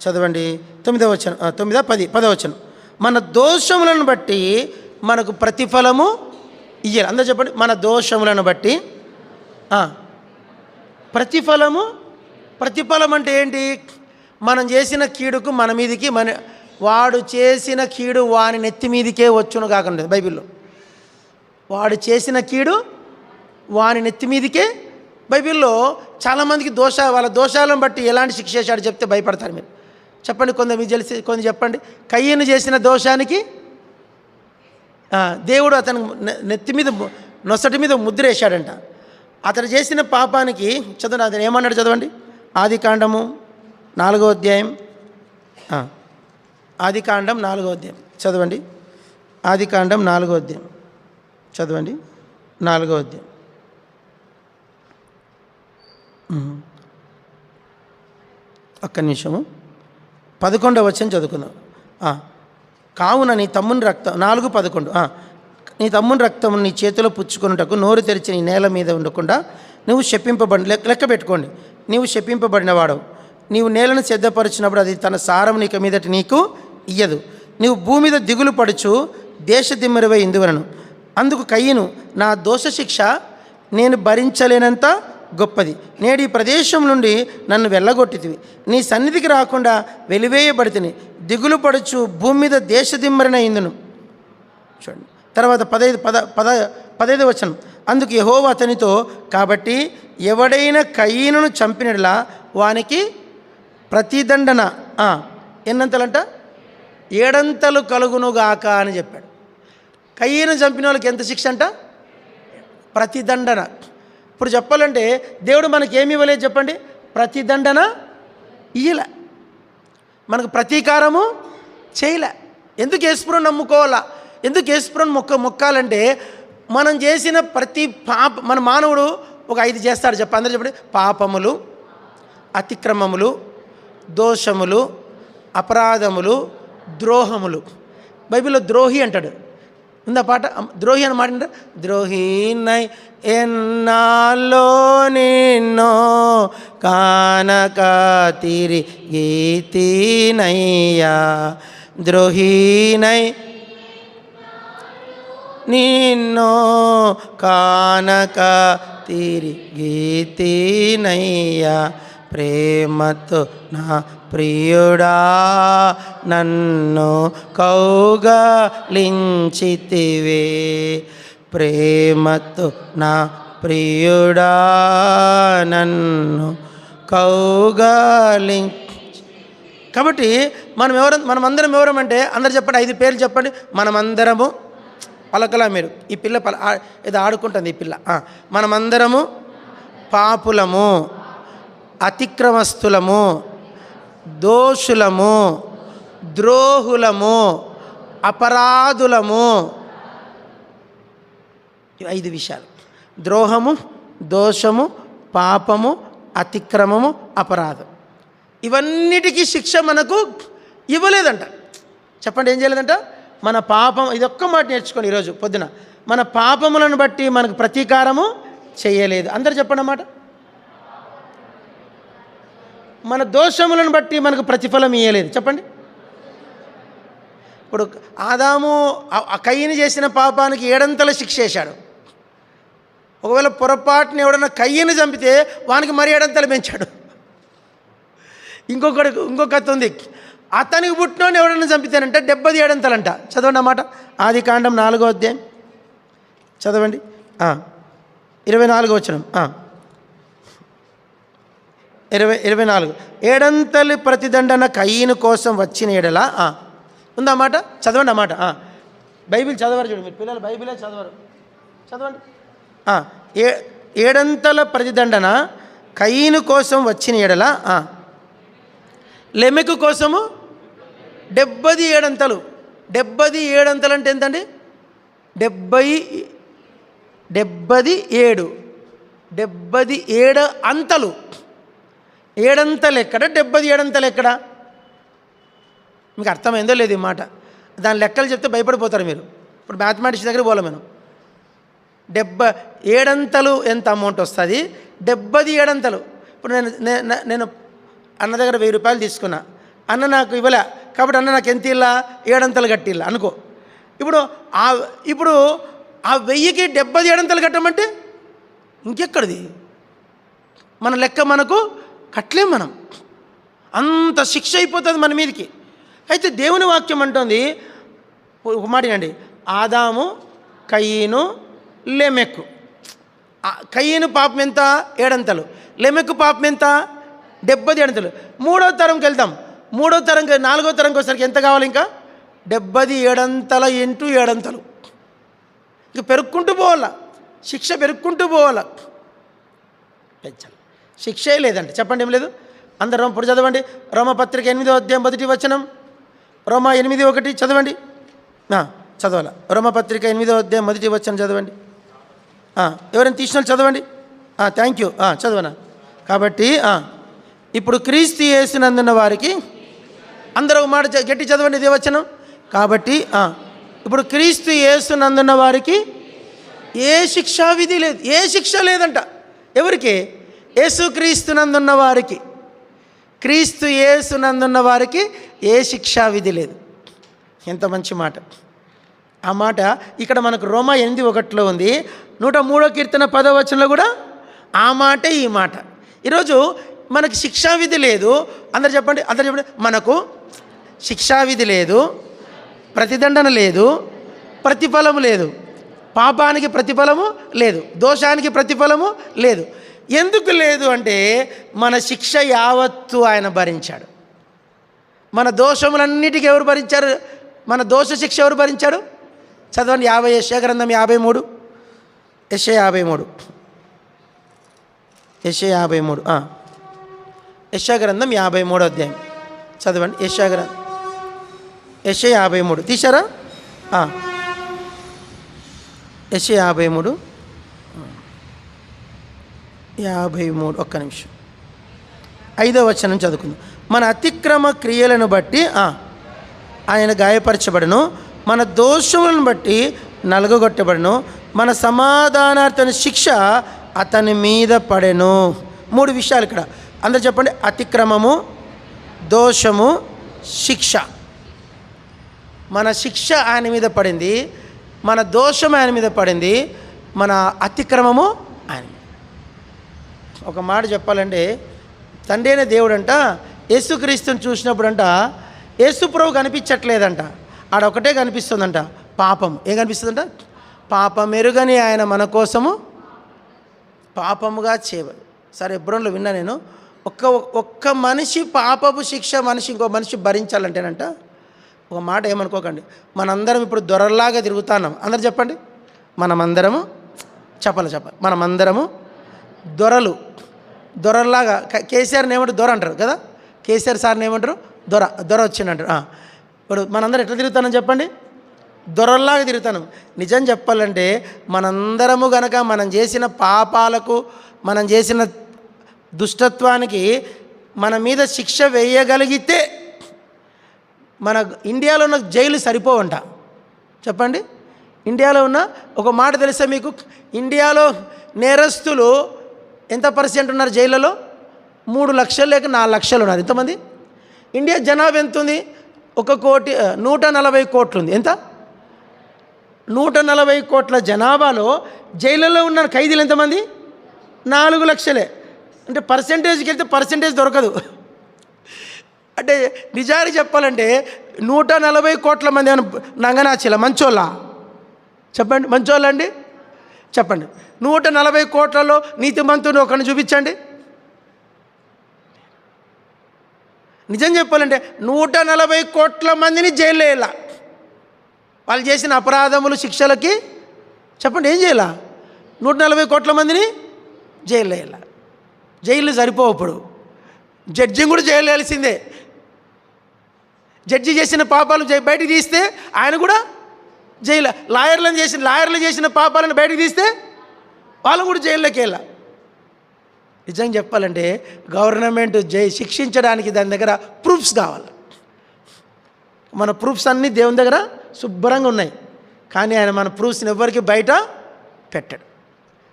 చదవండి. 9వ వచనం, 9, 10, 10వ వచనం. మన దోషములను బట్టి మనకు ప్రతిఫలము ఇయ్యాలి. అందరూ చెప్పండి, మన దోషములను బట్టి ప్రతిఫలము. ప్రతిఫలం అంటే ఏంటి? మనం చేసిన కీడుకు మన మీదికి వాడు చేసిన కీడు వాని నెత్తి మీదికే వచ్చును కాకుండా బైబిల్లో. వాడు చేసిన కీడు వాని నెత్తి మీదికే. బైబిల్లో చాలామందికి వాళ్ళ దోషాలను బట్టి ఎలాంటి శిక్ష చేశాడు చెప్తే భయపడతారు. మీరు చెప్పండి, కొందరు మీకు తెలిసి కొంచెం చెప్పండి. కయ్యను చేసిన దోషానికి దేవుడు అతను నెత్తి మీద నొసటి మీద ముద్ర వేశాడంట. అతడు చేసిన పాపానికి చదవండి, అతను ఏమన్నాడు చదవండి. ఆదికాండము 4వ అధ్యాయం. ఆదికాండం 4వ అధ్యాయం చదవండి. ఆదికాండం 4వ అధ్యాయం చదవండి. 4వ అధ్యాయం ఒక్క నిమిషము. 11వ వచనం చదువుకుందాం. కావున నీ తమ్ముని రక్తం 4:11 నీ తమ్ముని రక్తం నీ చేతిలో పుచ్చుకొనుటకు నోరు తెరిచి నీ నేల మీద ఉండకుండా నువ్వు లెక్క పెట్టుకోండి, నీవు శపింపబడినవాడవు. నీవు నేలను సిద్ధపరిచినప్పుడు అది తన సారం నీకు మీదటి నీకు ఇయ్యదు. నీవు భూమి మీద దిగులు పడుచు దేశ దిమ్మరివై ఇందువలను. అందుకు కయ్యను, నా దోష శిక్ష నేను భరించలేనంత గొప్పది. నేడు ఈ ప్రదేశం నుండి నన్ను వెళ్ళగొట్టితివి, నీ సన్నిధికి రాకుండా వెలివేయబడితిని. దిగులు పడుచు భూమి మీద దేశదిమ్మరిన ఇందును. చూడండి తర్వాత 15వ వచనం. అందుకు యెహోవా అతనితో, కాబట్టి ఎవడైనా కయీనును చంపినట్లా వానికి ప్రతిదండన ఎన్నంతలంట 7 కలుగునుగాక అని చెప్పాడు. కయీను చంపిన వాళ్ళకి ఎంత శిక్ష అంట? ప్రతిదండన. ఇప్పుడు చెప్పాలంటే దేవుడు మనకి ఏమి ఇవ్వలేదు చెప్పండి? ప్రతిదండన ఇయ్యలే, మనకు ప్రతీకారము చేయలే. ఎందుకు యేసుప్రభుని నమ్ముకోవాలా? ఎందుకు యేసుప్రభుని మొక్కాలంటే మనం చేసిన ప్రతి మన మానవుడు ఒక 5 చేస్తాడు. అందరూ చెప్పండి. పాపములు, అతిక్రమములు, దోషములు, అపరాధములు, ద్రోహములు. బైబిల్లో ద్రోహి అంటాడు. ఉందా పాట? ద్రోహి అని మాట. ద్రోహినై ఎన్నాలో నిన్నో కానక తిరిగితినయ్యా, ద్రోహినై నిన్నో కానక తిరిగితినయ్యా, ప్రేమతో నా ప్రియుడా నన్ను కౌగలించితివే, ప్రేమతో నా ప్రియుడా నన్ను కౌగలించి. కాబట్టి మనమందరం ఎవరమంటే అందరు చెప్పండి, 5 పేర్లు చెప్పండి. మనమందరము పలకలా మీరు. ఈ పిల్ల ఏదో ఆడుకుంటుంది ఈ పిల్ల. మనమందరము పాపులము, అతిక్రమస్తులము, దోషులము, ద్రోహులము, అపరాధులము. 5 విషయాలు: ద్రోహము, దోషము, పాపము, అతిక్రమము, అపరాధం. ఇవన్నిటికీ శిక్ష మనకు ఇవ్వలేదంట. చెప్పండి, ఏం చేయలేదంట? మన పాపం. ఇదొక్క మాట నేర్చుకోండి ఈరోజు పొద్దున. మన పాపములను బట్టి మనకు ప్రతీకారము చేయలేదు. అందరు చెప్పండి అన్నమాట. మన దోషములను బట్టి మనకు ప్రతిఫలం ఇయ్యలేదు. చెప్పండి. ఇప్పుడు ఆదాము కయ్యను చేసిన పాపానికి 7 శిక్ష వేశాడు. ఒకవేళ పొరపాటుని ఎవడన్నా కయ్యను చంపితే వానికి మరి 7 పెంచాడు. ఇంకొక కథ ఉంది. అతనికి పుట్టినోని ఎవడన్నా చంపితేనంటే 77 అంట. చదవండి అన్నమాట. ఆదికాండం 4వ అధ్యాయం చదవండి. 24వ వచనం. 24 ఏడంతలు ప్రతిదండన కయీను కోసం వచ్చిన ఎడల ఉందా మాట? చదవండి ఆ మాట. బైబిల్ చదవరు చూడు, మీరు పిల్లలు బైబిలే చదవరు, చదవండి. ఏడంతల ప్రతిదండన కయీను కోసం వచ్చిన ఎడల లెమెకు కోసము 77 77 అంటే ఎంతండి? 77 అంతలు. ఏడంతలు ఎక్కడ, 77 అంతలు ఎక్కడ? మీకు అర్థమైందో లేదు ఈ మాట? దాని లెక్కలు చెప్తే భయపడిపోతారు మీరు. ఇప్పుడు మ్యాథమెటిక్స్ దగ్గర పోలే మనం. 77 అంతలు ఎంత అమౌంట్ వస్తుంది? 77 అంతలు. ఇప్పుడు నేను అన్న దగ్గర 1000 రూపాయలు తీసుకున్నా, అన్న నాకు ఇవ్వలే కాబట్టి అన్న నాకు ఎంత ఇల్లా? 7 అంతలు కట్టిల్లా అనుకో. ఇప్పుడు ఆ 1000కి 77 అంతలు కట్టమంటే ఇంకెక్కడిది? మన లెక్క మనకు కట్టలేం మనం, అంత శిక్ష అయిపోతుంది మన మీదకి. అయితే దేవుని వాక్యం అంటుంది, ఒక మాట అండి, ఆదాము, కయీను, లెమెకు. కయీను పాపం ఎంత? 7 అంతలు. లెమెకు పాపం ఎంత? 77 అంతలు. 3వ తరంకి వెళ్తాం. 3వ తరంకి 4వ తరంకి వచ్చేసరికి ఎంత కావాలి? ఇంకా 77 అంతల ఇంటూ 7 అంతలు. ఇంక పెరుక్కుంటూ పోవాలా, శిక్ష పెరుక్కుంటూ పోవాలా. పెంచాలి, శిక్షే లేదండి. చెప్పండి, ఏం లేదు? అందరం ఇప్పుడు చదవండి. రోమపత్రిక 8వ అధ్యాయం 1వ వచనం. రోమా 8:1 చదవండి. చదవాలా? రోమపత్రిక 8వ అధ్యాయం 1వ వచనం చదవండి. ఎవరైనా తీసిన చదవండి. Thank you. చదవనా? కాబట్టి ఇప్పుడు క్రీస్తు యేసునందున్న వారికి, అందరూ ఒక మాట గట్టి చదవండి ఇదే వచనం. కాబట్టి ఇప్పుడు క్రీస్తు యేసునందున్న వారికి ఏ శిక్షా విధి లేదు, ఏ శిక్ష లేదంట. ఎవరికి? యేసుక్రీస్తునందున్న వారికి. క్రీస్తు యేసునందున్న వారికి ఏ శిక్షా విధి లేదు. ఎంత మంచి మాట! ఆ మాట ఇక్కడ మనకు రోమా 8:1 ఉంది. 103వ కీర్తన 10వ వచనంలో కూడా ఆ మాటే ఈ మాట. ఈరోజు మనకు శిక్షావిధి లేదు. అందరు చెప్పండి, మనకు శిక్షావిధి లేదు, ప్రతిదండన లేదు, ప్రతిఫలము లేదు, పాపానికి ప్రతిఫలము లేదు, దోషానికి ప్రతిఫలము లేదు. ఎందుకు లేదు అంటే మన శిక్ష యావత్తు ఆయన భరించాడు. మన దోషములన్నిటికీ ఎవరు భరించారు? మన దోష శిక్ష ఎవరు భరించాడు? చదవండి. యెషయా గ్రంథం 53. యెషయా 53. యెషయా 53. యెషయా గ్రంథం 53వ అధ్యాయం చదవండి. యెషయా 53 తీశారా? యెషయా 53 ఒక్క నిమిషం. 5వ వచనం చదువుకుందాం. మన అతిక్రమ క్రియలను బట్టి ఆయన గాయపరచబడను, మన దోషములను బట్టి నలుగగొట్టబడను, మన సమాధానార్థన శిక్ష అతని మీద పడెను. 3 విషయాలు ఇక్కడ. అందరూ చెప్పండి. అతిక్రమము, దోషము, శిక్ష. మన శిక్ష ఆయన మీద పడింది, మన దోషం ఆయన మీద పడింది, మన అతిక్రమము ఆయన. ఒక మాట చెప్పాలంటే, తండ్రి అయిన దేవుడంట యేసుక్రీస్తుని చూసినప్పుడంట యేసుప్రభు కనిపించట్లేదంట, ఆడొకటే కనిపిస్తుందంట, పాపం. ఏం కనిపిస్తుందంట? పాపం ఎరుగని ఆయన మన కోసము పాపముగా చేయబడి. సరే, ఎబ్రోన్లో విన్నా నేను, ఒక్క మనిషి పాపపు శిక్ష ఇంకో మనిషి భరించాలంటేనంట, ఒక మాట ఏమనుకోకండి, మనందరం ఇప్పుడు దొరల్లాగా తిరుగుతున్నాం. అందరు చెప్పండి, మనమందరము మనమందరము దొరల్లాగా. కేసీఆర్ని ఏమంటారు? దొర అంటారు కదా. కేసీఆర్ సార్ని ఏమంటారు? దొర వచ్చిందంటారు. ఇప్పుడు మనందరం ఎట్లా తిరుగుతానని చెప్పండి? దొరల్లాగా తిరుగుతాను. నిజం చెప్పాలంటే మనందరము గనక మనం చేసిన పాపాలకు, మనం చేసిన దుష్టత్వానికి మన మీద శిక్ష వేయగలిగితే మన ఇండియాలో ఉన్న జైలు సరిపోవంట. చెప్పండి, ఇండియాలో ఉన్న ఒక మాట తెలుసా మీకు? ఇండియాలో నేరస్తులు ఎంత % ఉన్నారు జైళ్ళలో? 3 లక్షలు లేక 4 లక్షలు ఉన్నారు. ఎంతమంది? ఇండియా జనాభా ఎంత ఉంది? 140 కోట్లు ఉంది. ఎంత? 140 కోట్ల జనాభాలో జైళ్ళలో ఉన్న ఖైదీలు ఎంతమంది? 4 లక్షలే. అంటే పర్సెంటేజ్కి వెళ్తే పర్సెంటేజ్ దొరకదు. అంటే నిజానికి చెప్పాలంటే 140 కోట్ల మంది నంగనాచిల మంచోళ్ళ? చెప్పండి, మంచోళ్ళ అండి? చెప్పండి. 140 కోట్లలో నీతిమంతుని ఒకరిని చూపించండి. నిజం చెప్పాలంటే 140 కోట్ల మందిని జైల్లో వేయాల. వాళ్ళు చేసిన అపరాధములు శిక్షలకి చెప్పండి ఏం చేయాల? 140 కోట్ల మందిని జైల్లో వేయాల. జైలు సరిపోవు. ఇప్పుడు జడ్జిని కూడా జైలు వేయాల్సిందే. జడ్జి చేసిన పాపాలు బయటికి తీస్తే ఆయన కూడా జైలు. లాయర్లు చేసిన పాపాలను బయటికి తీస్తే వాళ్ళు కూడా జైల్లోకి వెళ్ళాలి. నిజంగా చెప్పాలంటే గవర్నమెంట్ శిక్షించడానికి దాని దగ్గర ప్రూఫ్స్ కావాలి. మన ప్రూఫ్స్ అన్నీ దేవుని దగ్గర శుభ్రంగా ఉన్నాయి. కానీ ఆయన మన ప్రూఫ్స్ని ఎవరికి బయట పెట్టాడు.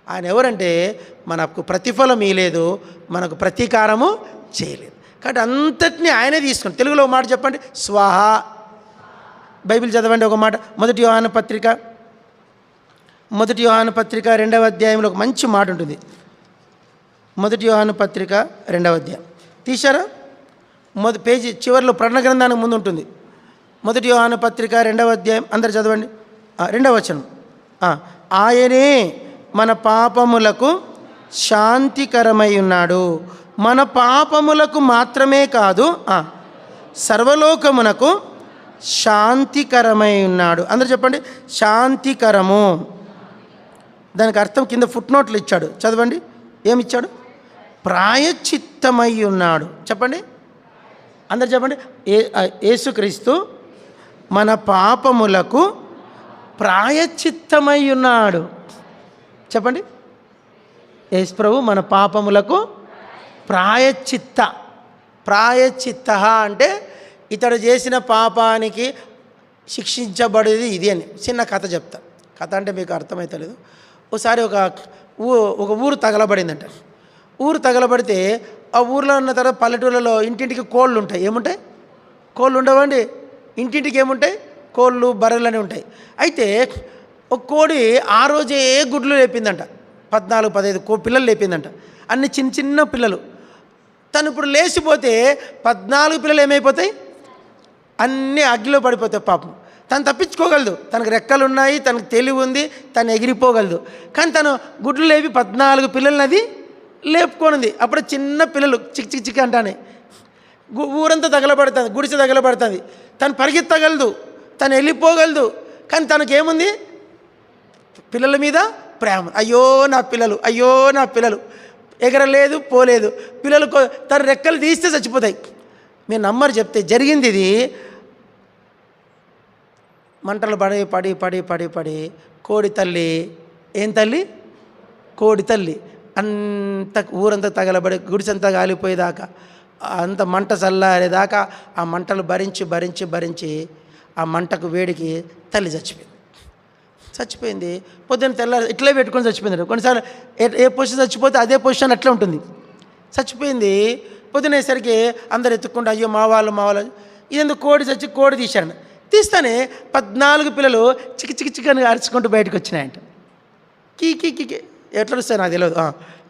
ఆయన ఎవరంటే మనకు ప్రతిఫలం ఇవ్వలేదు, మనకు ప్రతీకారము చేయలేదు. కాబట్టి అంతటినీ ఆయనే తీసుకుని. తెలుగులో ఒక మాట చెప్పండి, స్వాహ. బైబిల్ చదవండి ఒక మాట. మొదటి యోహాను పత్రిక 2వ అధ్యాయంలో ఒక మంచి మాట ఉంటుంది. మొదటి యోహాను పత్రిక 2వ అధ్యాయం తీశారా? పేజీ చివరిలో ప్రకటన గ్రంథానికి ముందు ఉంటుంది. మొదటి యోహాను పత్రిక 2వ అధ్యాయం అందరు చదవండి. 2వ వచనం. ఆయనే మన పాపములకు శాంతికరమై ఉన్నాడు. మన పాపములకు మాత్రమే కాదు, సర్వలోకమునకు శాంతికరమై ఉన్నాడు. అందరు చెప్పండి, శాంతికరము. దానికి అర్థం కింద ఫుట్ నోట్లు ఇచ్చాడు, చదవండి. ఏమిచ్చాడు? ప్రాయశ్చిత్తమై ఉన్నాడు. చెప్పండి, అందరు చెప్పండి. యేసుక్రీస్తు మన పాపములకు ప్రాయశ్చిత్తమై ఉన్నాడు. చెప్పండి, యేసు ప్రభు మన పాపములకు ప్రాయశ్చిత్త అంటే ఇతడు చేసిన పాపానికి శిక్షించబడేది ఇది అని చిన్న కథ చెప్తా. కథ అంటే మీకు అర్థమవుతలేదు. ఒకసారి ఒక ఊరు తగలబడిందంట. ఊరు తగలబడితే ఆ ఊర్లో ఉన్న తర్వాత పల్లెటూళ్ళలో ఇంటింటికి కోళ్ళు ఉంటాయి. ఏముంటాయి? కోళ్ళు ఉండవండి. ఇంటింటికి ఏముంటాయి? కోళ్ళు, బర్రెలు అని ఉంటాయి. అయితే ఒక కోడి ఆ రోజే గుడ్లు లేపిందంట. 14-15 పిల్లలు లేపిందంట. అన్ని చిన్న చిన్న పిల్లలు. తను ఇప్పుడు లేచిపోతే 14 పిల్లలు ఏమైపోతాయి? అన్నీ అగ్గిలో పడిపోతాయి. పాపం తను తప్పించుకోగలదు, తనకు రెక్కలు ఉన్నాయి, తనకు తెలివి ఉంది, తను ఎగిరిపోగలదు. కానీ తను గుడ్లు లేపి 14 పిల్లలని అది లేపుకోనుంది. అప్పుడు చిన్న పిల్లలు చిక్ చిక్ చిక్ అంటానే. ఊరంతా తగలబడుతుంది, గుడిసె తగలబడుతుంది. తను పరిగెత్తగలదు, తను వెళ్ళిపోగలదు. కానీ తనకేముంది? పిల్లల మీద ప్రేమ. అయ్యో నా పిల్లలు, అయ్యో నా పిల్లలు. ఎగరలేదు, పోలేదు. పిల్లలు తన రెక్కలు తీస్తే చచ్చిపోతాయి. మీరు నమ్మరు చెప్తే జరిగింది ఇది. మంటలు పడి పడి పడి పడి పడి కోడి తల్లి, ఏం తల్లి? కోడి తల్లి అంత ఊరంతా తగలబడి గుడిసంతా కాలిపోయేదాకా, అంత మంట చల్లారేదాకా ఆ మంటలు భరించి భరించి భరించి ఆ మంటకు వేడికి తల్లి చచ్చిపోయింది. పొద్దున్న తెల్లారి ఇట్లే పెట్టుకొని చచ్చిపోయింది. కొన్నిసార్లు ఏ పొజిషన్ చచ్చిపోతే అదే పొజిషన్ అట్లా ఉంటుంది. చచ్చిపోయింది. పొద్దునేసరికి అందరు ఎత్తుక్కుంటూ అయ్యో మా వాళ్ళు ఇదెందుకు కోడి తీశారండి. తీస్తానే 14 పిల్లలు చికి చికి చికని అరుచుకుంటూ బయటకు వచ్చినాయంట. కీ ఎట్లా వస్తాయి నాకు తెలియదు.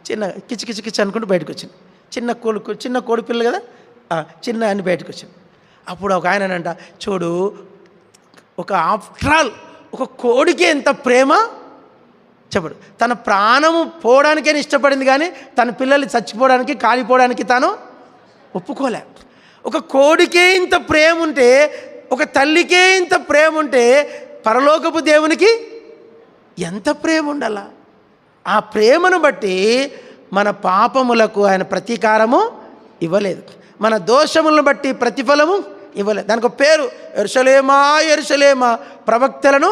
చిన్న కిచి కిచి కిచి అనుకుంటూ బయటకు వచ్చింది. చిన్న కోడి పిల్లలు కదా, చిన్న అని బయటకు వచ్చింది. అప్పుడు ఒక ఆయనంట, చూడు, ఒక ఆఫ్టర్ ఆల్ ఒక కోడికే ఎంత ప్రేమ చెప్పడు. తన ప్రాణము పోవడానికే ఇష్టపడింది, కానీ తన పిల్లలు చచ్చిపోవడానికి కాలిపోవడానికి తాను ఒప్పుకోలే. ఒక కోడికే ఇంత ప్రేమ ఉంటే, ఒక తల్లికే ఇంత ప్రేమ ఉంటే, పరలోకపు దేవునికి ఎంత ప్రేమ ఉండాలా? ఆ ప్రేమను బట్టి మన పాపములకు ఆయన ప్రతీకారము ఇవ్వలేదు, మన దోషములను బట్టి ప్రతిఫలము ఇవ్వలేదు. దానికి ఒక పేరు, యెరూషలేమా యెరూషలేమా ప్రవక్తలను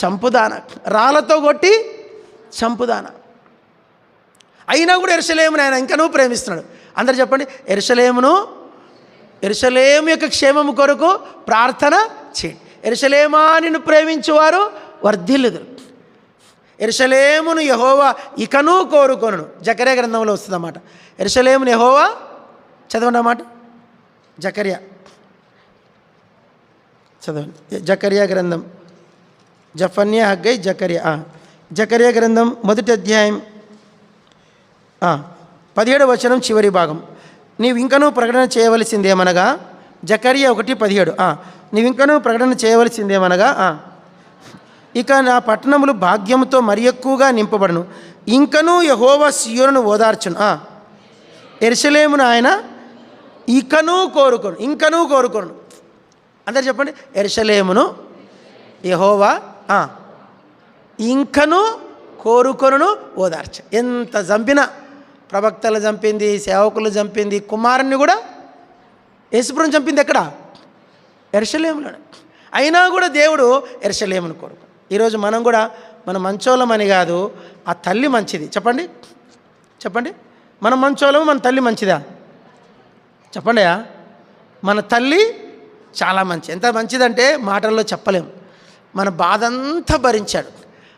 చంపుదాన, రాళ్ళతో కొట్టి చంపుదాన. అయినా కూడా యెరూషలేమును ఆయన ఇంకనూ ప్రేమిస్తున్నాడు. అందరు చెప్పండి, యెరూషలేము యొక్క క్షేమము కొరకు ప్రార్థన చేయండి. యెరూషలేమా నిన్ను ప్రేమించువారు వర్ధిల్లుదురు. యెరూషలేమును యెహోవా ఇకనూ కోరుకొనును. జకర్యా గ్రంథంలో వస్తుందన్నమాట. యెరూషలేమును యెహోవా, చదవండి అన్నమాట. చదవండి. జకర్యా గ్రంథం, జఫన్యా, హగ్గై, జకర్యా గ్రంథం 1వ అధ్యాయం 17వ వచనం చివరి భాగం. నీవు ఇంకనూ ప్రకటన చేయవలసిందేమనగా, జకర్యా 1:17. నీవు ఇంకనూ ప్రకటన చేయవలసిందేమనగా, ఇక నా పట్టణములు భాగ్యముతో మరి ఎక్కువగా నింపబడును. ఇంకనూ యెహోవా సీయోనును ఓదార్చును. యెరూషలేమును ఆయన ఇంకనూ కోరుకొను. అందరు చెప్పండి, యెరూషలేమును యెహోవా ఇంకనూ కోరుకొనును ఓదార్చ. ఎంత చంపినా, ప్రవక్తలు చంపింది, సేవకులు చంపింది, కుమారుణ్ణి కూడా యేసుప్రభుని చంపింది ఎక్కడ? యెరూషలేములో. అయినా కూడా దేవుడు యెరూషలేమును కోరుకు. ఈరోజు మనం కూడా మన మంచోళమని కాదు, ఆ తల్లి మంచిది. చెప్పండి, మన మంచోళము, మన తల్లి మంచిదా? చెప్పండి. మన తల్లి చాలా మంచి. ఎంత మంచిదంటే మాటల్లో చెప్పలేము. మన బాధ అంతా భరించాడు.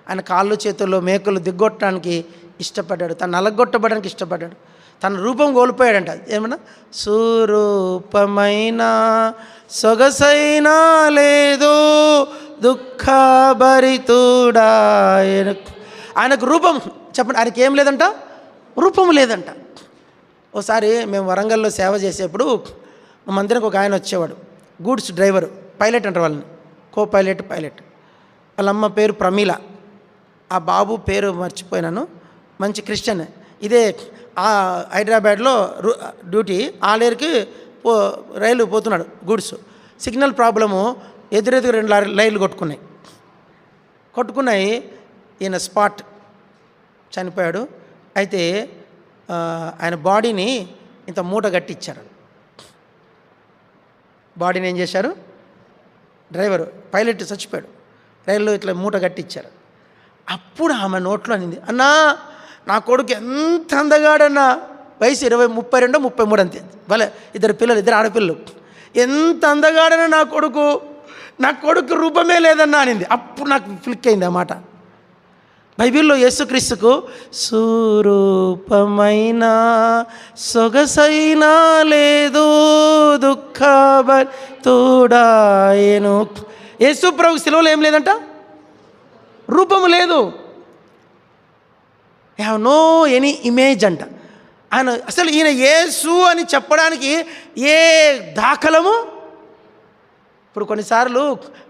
ఆయన కాళ్ళు చేతుల్లో మేకులు దిగ్గొట్టడానికి ఇష్టపడ్డాడు, తను నలగొట్టబడడానికి ఇష్టపడ్డాడు, తన రూపం కోల్పోయాడంట. ఏమన్నా సురూపమైన సొగసైనా లేదు దుఃఖభరితుడా. ఆయనకు రూపం, చెప్పండి, ఆయనకి ఏం లేదంట? రూపం లేదంట. ఒకసారి మేము వరంగల్లో సేవ చేసేప్పుడు మా మందిరానికి ఒక ఆయన వచ్చేవాడు, గూడ్స్ డ్రైవరు, పైలట్ అంటారు వాళ్ళని, కో పైలట్. వాళ్ళ అమ్మ పేరు ప్రమీల, ఆ బాబు పేరు మర్చిపోయినాను, మంచి క్రిస్టియన్. ఇదే హైదరాబాద్లో డ్యూటీ, ఆలేరుకి రైలు పోతున్నాడు గూడ్స్. సిగ్నల్ ప్రాబ్లము, ఎదురెదురు 2 లైన్లు కొట్టుకున్నాయి. ఈయన స్పాట్ చనిపోయాడు. అయితే ఆయన బాడీని ఇంత మూట కట్టించారు. బాడీని ఏం చేశారు? డ్రైవరు, పైలట్ చచ్చిపోయాడు, రైల్లో ఇట్లా మూట కట్టించారు. అప్పుడు ఆమె నోట్లో అనింది, అన్నా నా కొడుకు ఎంత అందగాడన్నా, వయసు 32, 33 అంతే, భలే 2 పిల్లలు, 2 ఆడపిల్లలు, ఎంత అందగాడన్నా నా కొడుకు రూపమే లేదన్నా అనింది. అప్పుడు నాకు క్లిక్ అయింది ఆ మాట. బైబిల్లో యేసుక్రీస్తుకు సురూపమైన సొగసైనా లేదు దుఃఖభరితుడాయెను. యేసు ప్రభు శిలువలో ఏం లేదంట? రూపము లేదు. హ్యావ్ నో ఎనీ ఇమేజ్ అంట. ఆయన అసలు ఈయన యేసు అని చెప్పడానికి ఏ దాఖలము. ఇప్పుడు కొన్నిసార్లు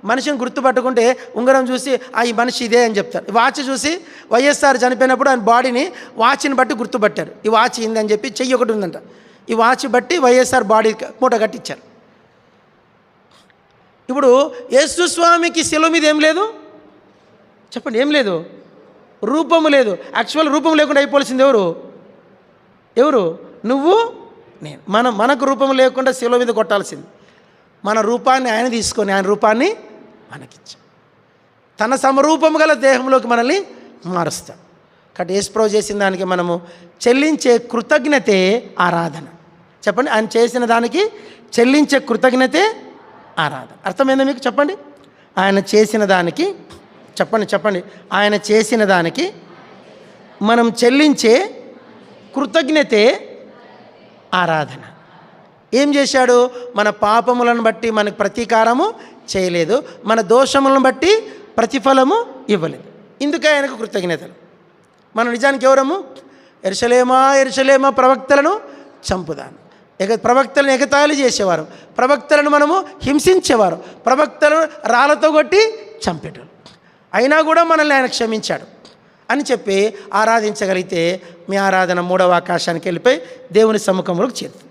మనిషిని గుర్తుపట్టుకుంటే ఉంగరం చూసి ఈ మనిషి ఇదే అని చెప్తారు. వాచ్ చూసి వైఎస్ఆర్ చనిపోయినప్పుడు ఆయన బాడీని వాచ్ని బట్టి గుర్తుపట్టారు. ఈ వాచ్ ఇందని చెప్పి చెయ్యి ఒకటి ఉందంట, ఈ వాచ్ బట్టి వైఎస్ఆర్ బాడీ మూట కట్టించారు. ఇప్పుడు యేసు స్వామికి శిలువ మీద ఏం లేదు? చెప్పండి, ఏం లేదు? రూపము లేదు. యాక్చువల్ రూపం లేకుండా అయిపోవాల్సింది ఎవరు? నువ్వు, నేను. మనకు రూపం లేకుండా శిలువ మీద కొట్టాల్సింది. మన రూపాన్ని ఆయన తీసుకొని ఆయన రూపాన్ని మనకిచ్చాడు. తన సమరూపము గల దేహంలోకి మనల్ని మారుస్తాడు. కాబట్టి యేసుప్రభు చేసిన దానికి మనము చెల్లించే కృతజ్ఞతే ఆరాధన. చెప్పండి, ఆయన చేసిన దానికి చెల్లించే కృతజ్ఞతే ఆరాధన. అర్థమైందా మీకు? చెప్పండి, ఆయన చేసిన దానికి, చెప్పండి, ఆయన చేసిన దానికి మనం చెల్లించే కృతజ్ఞతే ఆరాధన. ఏం చేశాడు? మన పాపములను బట్టి మనకు ప్రతీకారము చేయలేదు, మన దోషములను బట్టి ప్రతిఫలము ఇవ్వలేదు. ఇందుకే ఆయనకు కృతజ్ఞతలు. మనం నిజానికి ఎవరము? యెరూషలేమా ప్రవక్తలను చంపుదాను. ప్రవక్తలను ఎగతాళి చేసేవారు, ప్రవక్తలను మనము హింసించేవారు, ప్రవక్తలను రాళ్ళతో కొట్టి చంపేటోళ్ళు. అయినా కూడా మనల్ని ఆయన క్షమించాడు అని చెప్పి ఆరాధించగలిగితే మీ ఆరాధన 3వ ఆకాశానికి వెళ్ళిపోయి దేవుని సముఖంలోకి చేరుతుంది.